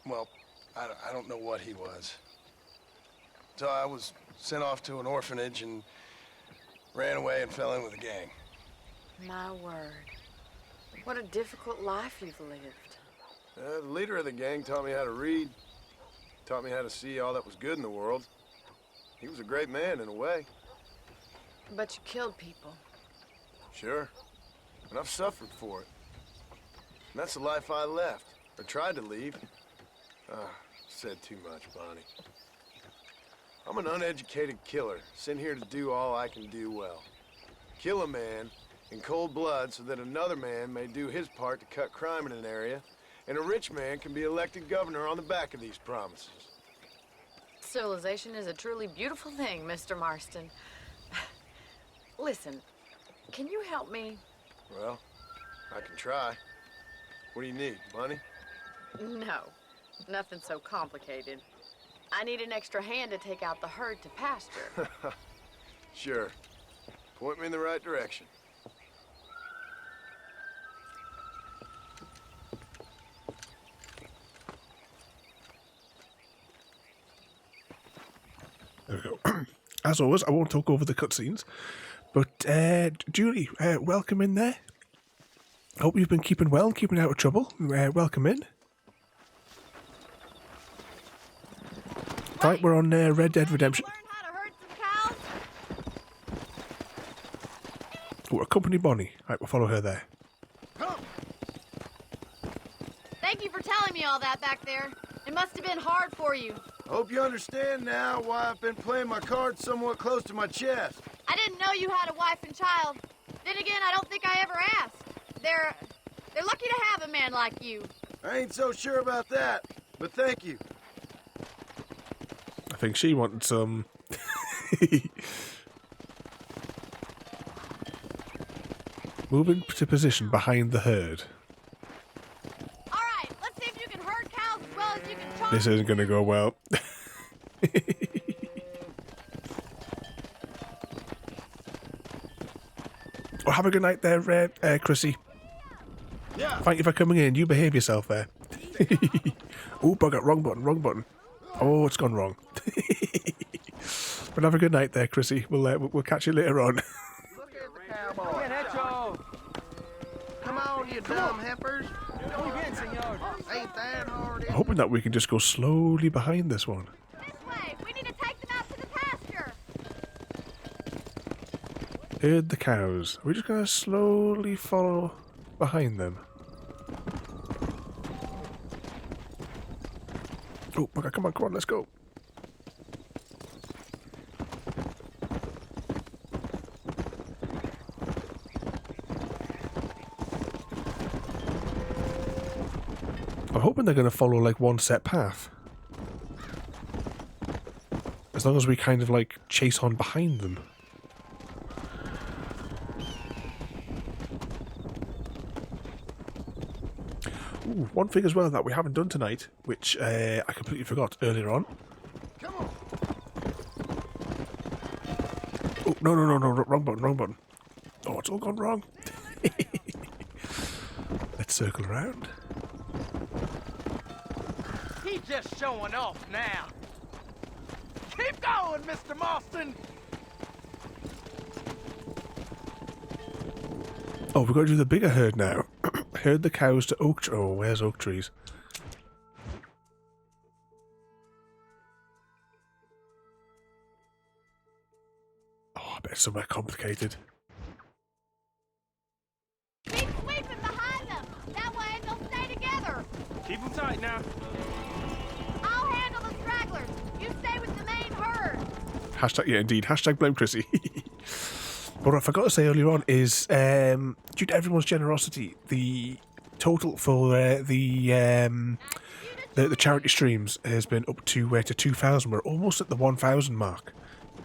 well, I don't know what he was. So I was sent off to an orphanage and ran away and fell in with a gang. My word. What a difficult life you've lived. The leader of the gang taught me how to read, taught me how to see all that was good in the world. He was a great man in a way. But you killed people. Sure, and I've suffered for it. And that's the life I left, or tried to leave. Said too much, Bonnie. I'm an uneducated killer, sent here to do all I can do well. Kill a man in cold blood so that another man may do his part to cut crime in an area And a rich man can be elected governor on the back of these promises. Civilization is a truly beautiful thing, Mr. Marston. Listen, can you help me? Well, I can try. What do you need, money? No, nothing so complicated. I need an extra hand to take out the herd to pasture. Sure. Point me in the right direction. There we go. As always, I won't talk over the cutscenes, but Julie, welcome in there. Hope you've been keeping well, keeping out of trouble. Welcome in. Right, we're on Red Dead Redemption. Oh, accompany Bonnie. Right, we'll follow her there. Thank you for telling me all that back there. It must have been hard for you. Hope you understand now why I've been playing my cards somewhat close to my chest. I didn't know you had a wife and child. Then again, I don't think I ever asked. They're lucky to have a man like you. I ain't so sure about that, but thank you. I think she wanted some. Moving to position behind the herd. All right, let's see if you can herd cows as well as you can chop. This isn't going to go well. Well, have a good night there, Chrissy. Yeah. Thank you for coming in. You behave yourself there. Oh, bugger. Wrong button, wrong button. Oh, it's gone wrong. But have a good night there, Chrissy. We'll catch you later on. Come on, you dumb heifers. Ain't that hard? I'm hoping that we can just go slowly behind this one. This way. We need to take them out to the pasture. Herd the cows. We're just going to slowly follow behind them. Oh, okay, come on, let's go. I'm hoping they're going to follow like one set path. As long as we kind of like chase on behind them. Ooh, one thing as well that we haven't done tonight, which I completely forgot earlier on. Come on. Oh, no, wrong button. Oh, it's all gone wrong. Let's circle around. He's just showing off now. Keep going, Mr. Marston. Oh, we've got to do the bigger herd now. Herd the cows to oak trees. Oh, where's oak trees? Oh, I bet it's somewhere complicated. Keep sweeping behind them. That way they'll stay together. Keep them tight now. I'll handle the stragglers. You stay with the main herd. Hashtag, yeah, indeed. Hashtag blame Chrissy. But what I forgot to say earlier on is, due to everyone's generosity, the total for the charity streams has been up to 2,000. We're almost at the 1,000 mark.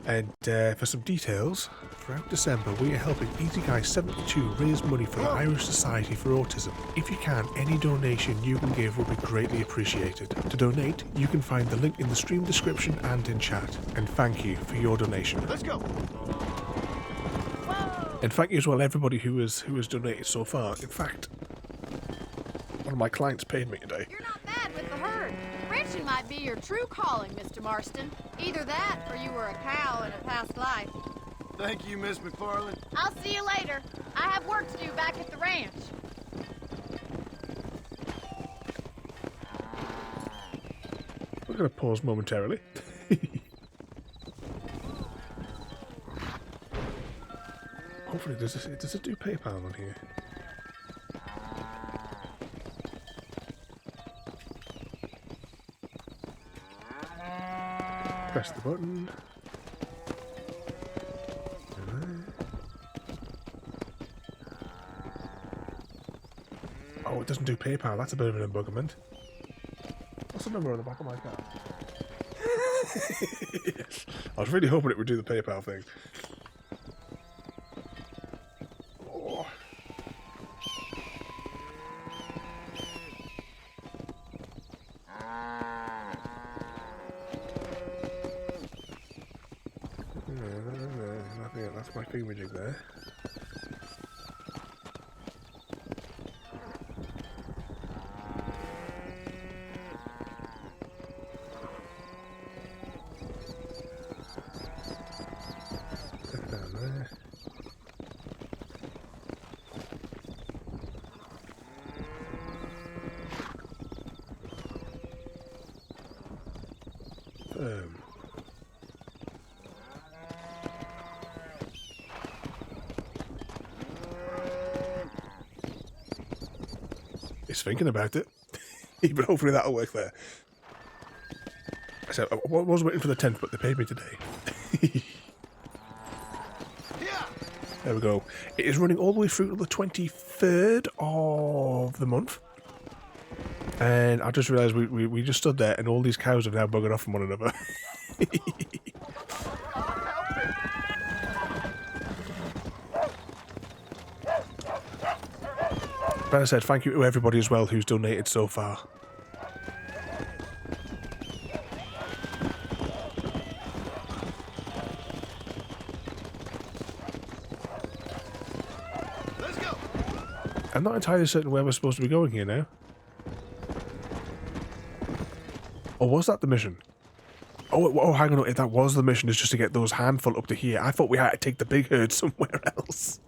And for some details, throughout December we are helping Easy Guy 72 raise money for the Irish Society for Autism. If you can, any donation you can give will be greatly appreciated. To donate, you can find the link in the stream description and in chat. And thank you for your donation. Let's go. And thank you as well everybody who has donated so far. In fact, one of my clients paid me today. You're not bad with the herd. Ranching might be your true calling, Mr. Marston. Either that, or you were a cow in a past life. Thank you, Miss McFarland. I'll see you later. I have work to do back at the ranch. We're going to pause momentarily. Hopefully, does it do PayPal on here? Press the button. Oh, it doesn't do PayPal. That's a bit of an embuggerment. What's the number on the back of my car? Yes. I was really hoping it would do the PayPal thing. Oh. Nothing. That's my thingamajig there. Down there. He's thinking about it. But hopefully that'll work there. So I was waiting for the 10th, but they paid me today. There we go. It is running all the way through to the 23rd of the month. And I just realised we just stood there and all these cows have now buggered off from one another. But as I said, thank you to everybody as well who's donated so far. Let's go. I'm not entirely certain where we're supposed to be going here now. Or was that the mission? Oh, hang on, that was the mission, is just to get those handful up to here. I thought we had to take the big herd somewhere else.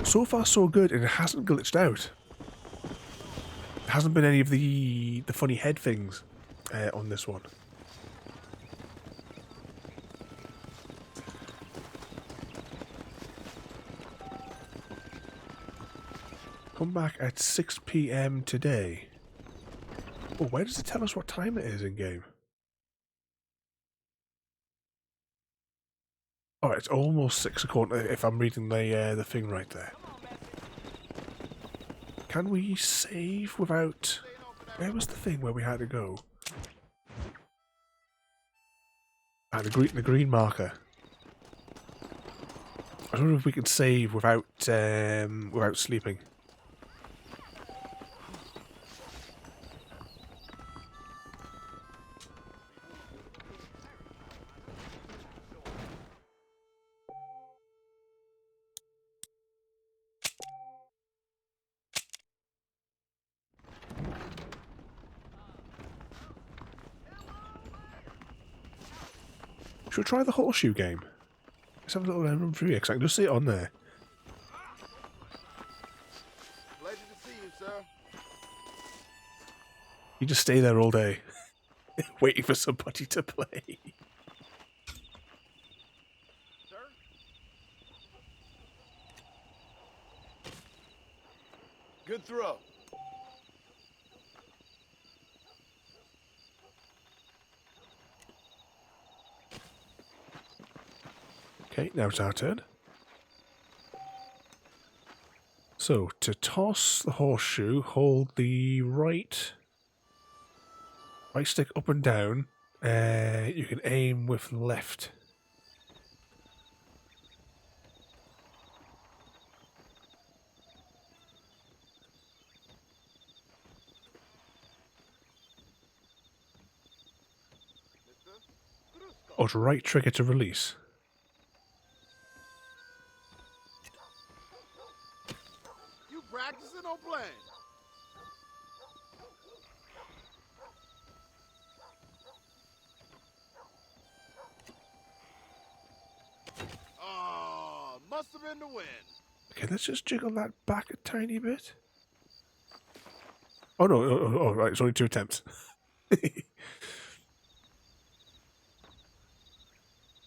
So far so good, and it hasn't glitched out. There hasn't been any of the funny head things on this one. Come back at 6 PM today. Oh, where does it tell us what time it is in game? Oh, it's almost 6 according if I'm reading the thing right there. Can we save without... Where was the thing where we had to go? Ah, the green marker. I don't know if we can save without sleeping. Should we try the horseshoe game? Let's have a little run through here, because I can just see it on there. Pleasure to see you, sir. You just stay there all day, waiting for somebody to play. Good throw. Okay, now it's our turn. So, to toss the horseshoe, hold the right stick up and down. You can aim with left. Or to right trigger to release. You practicing or playing? Oh, must have been the wind. Okay, let's just jiggle that back a tiny bit. Oh no, oh, right, it's only 2 attempts.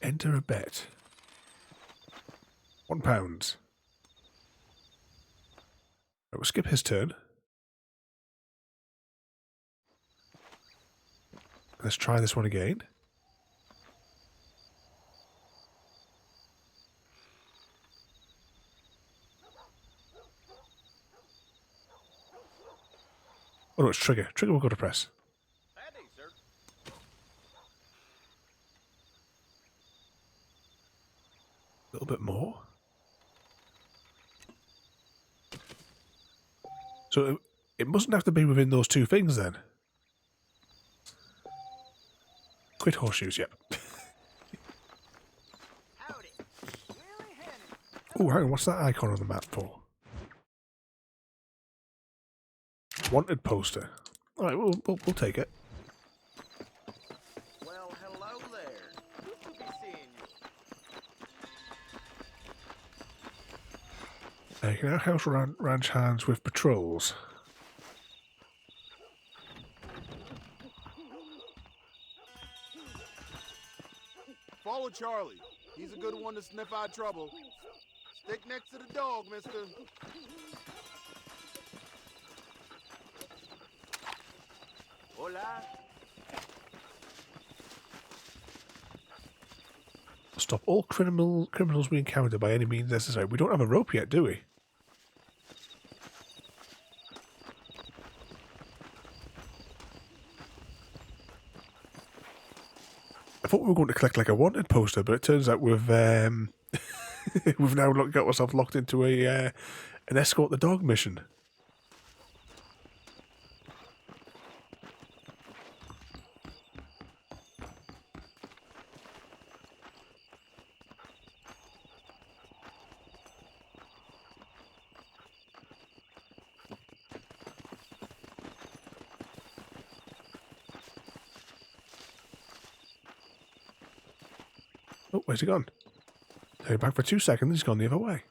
Enter a bet. £1. Right, we'll skip his turn. Let's try this one again. Oh no, it's trigger. Trigger we've got to press. Howdy, sir. A little bit more. So it mustn't have to be within those two things then. Quit horseshoes, yep. Oh, hang on, what's that icon on the map for? Wanted poster. Alright, we'll take it. Well, hello there. Good to be seeing you. You can outhouse ranch hands with patrols. Follow Charlie. He's a good one to sniff out trouble. Stick next to the dog, mister. Hola. Stop all criminals we encounter by any means necessary. We don't have a rope yet, do we? I thought we were going to collect like a wanted poster, but it turns out we've we've now got ourselves locked into an escort the dog mission. Oh, where's he gone? Hey, back for 2 seconds, he's gone the other way.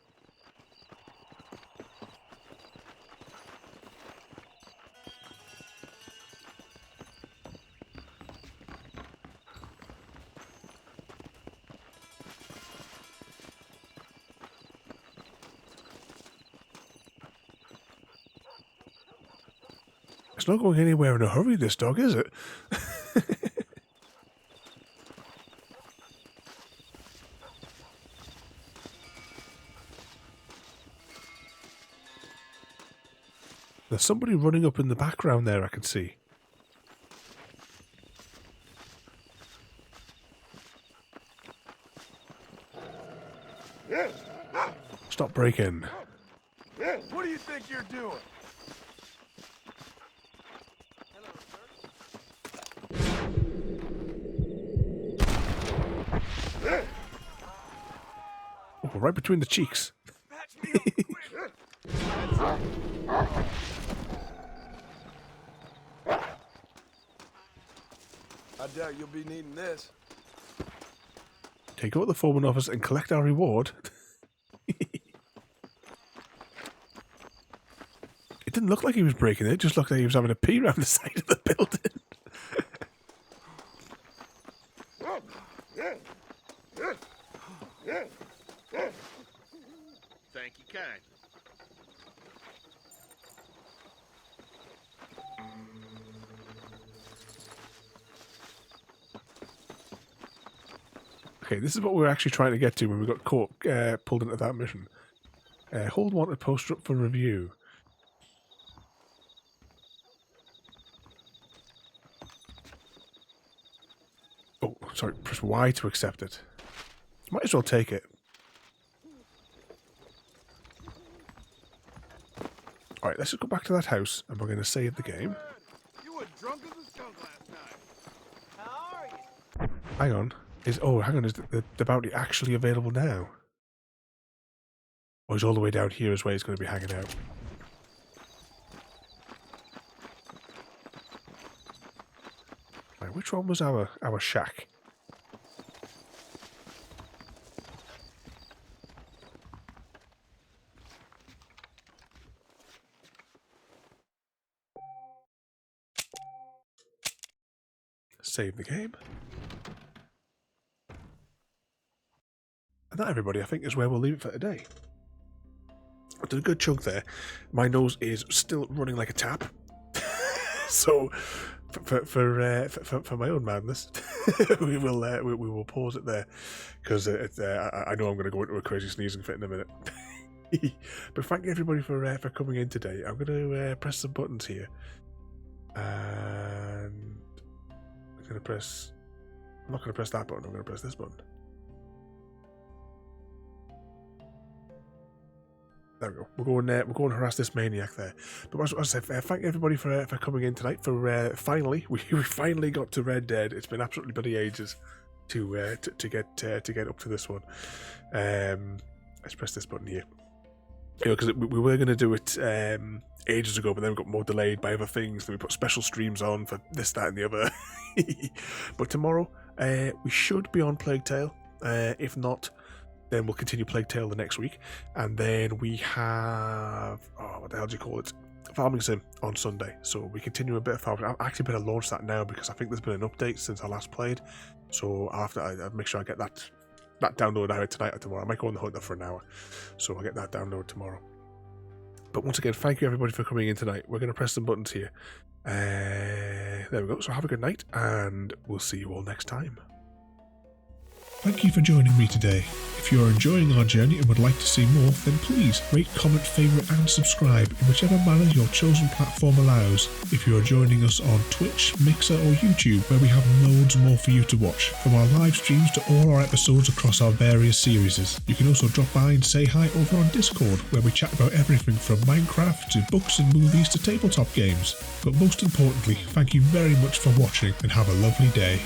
It's not going anywhere in a hurry, this dog, is it? There's somebody running up in the background there, I can see. Stop breaking. What do you think you're doing? Oh, right between the cheeks. I doubt you'll be needing this. Take out the foreman office and collect our reward. It didn't look like he was breaking it, it just looked like he was having a pee around the side of the building. Thank you kindly. Okay, this is what we were actually trying to get to when we got caught, pulled into that mission. Hold wanted poster up for review. Oh, sorry, press Y to accept it. Might as well take it. Alright, let's just go back to that house and we're going to save the game. You were drunk as a skunk last night. How are you? Hang on. Is the bounty actually available now? Or is all the way down here is where he's going to be hanging out? Right, which one was our shack? Save the game. And that, everybody, I think is where we'll leave it for today. I did a good chunk there. My nose is still running like a tap. So, for my own madness, we will pause it there because I know I'm going to go into a crazy sneezing fit in a minute. But thank you everybody for coming in today. I'm going to press some buttons here. And I'm going to press... I'm not going to press that button, I'm going to press this button. There we go. We're going to harass this maniac there. But as I said, thank everybody for coming in tonight. For finally, we finally got to Red Dead. It's been absolutely bloody ages to get up to this one. Let's press this button here. Because we were going to do it ages ago, but then we got more delayed by other things. Then we put special streams on for this, that, and the other. But tomorrow, we should be on Plague Tale. If not, then we'll continue Plague Tale the next week. And then we have... Oh, what the hell do you call it? Farming Sim on Sunday. So we continue a bit of farming. I'm actually going to launch that now because I think there's been an update since I last played. So I'll make sure I get that download either tonight or tomorrow. I might go on the hunt for an hour. So I'll get that download tomorrow. But once again, thank you everybody for coming in tonight. We're going to press some buttons here. There we go. So have a good night and we'll see you all next time. Thank you for joining me today. If you are enjoying our journey and would like to see more, then please rate, comment, favourite and subscribe in whichever manner your chosen platform allows. If you are joining us on Twitch, Mixer or YouTube, where we have loads more for you to watch, from our live streams to all our episodes across our various series. You can also drop by and say hi over on Discord, where we chat about everything from Minecraft to books and movies to tabletop games. But most importantly, thank you very much for watching and have a lovely day.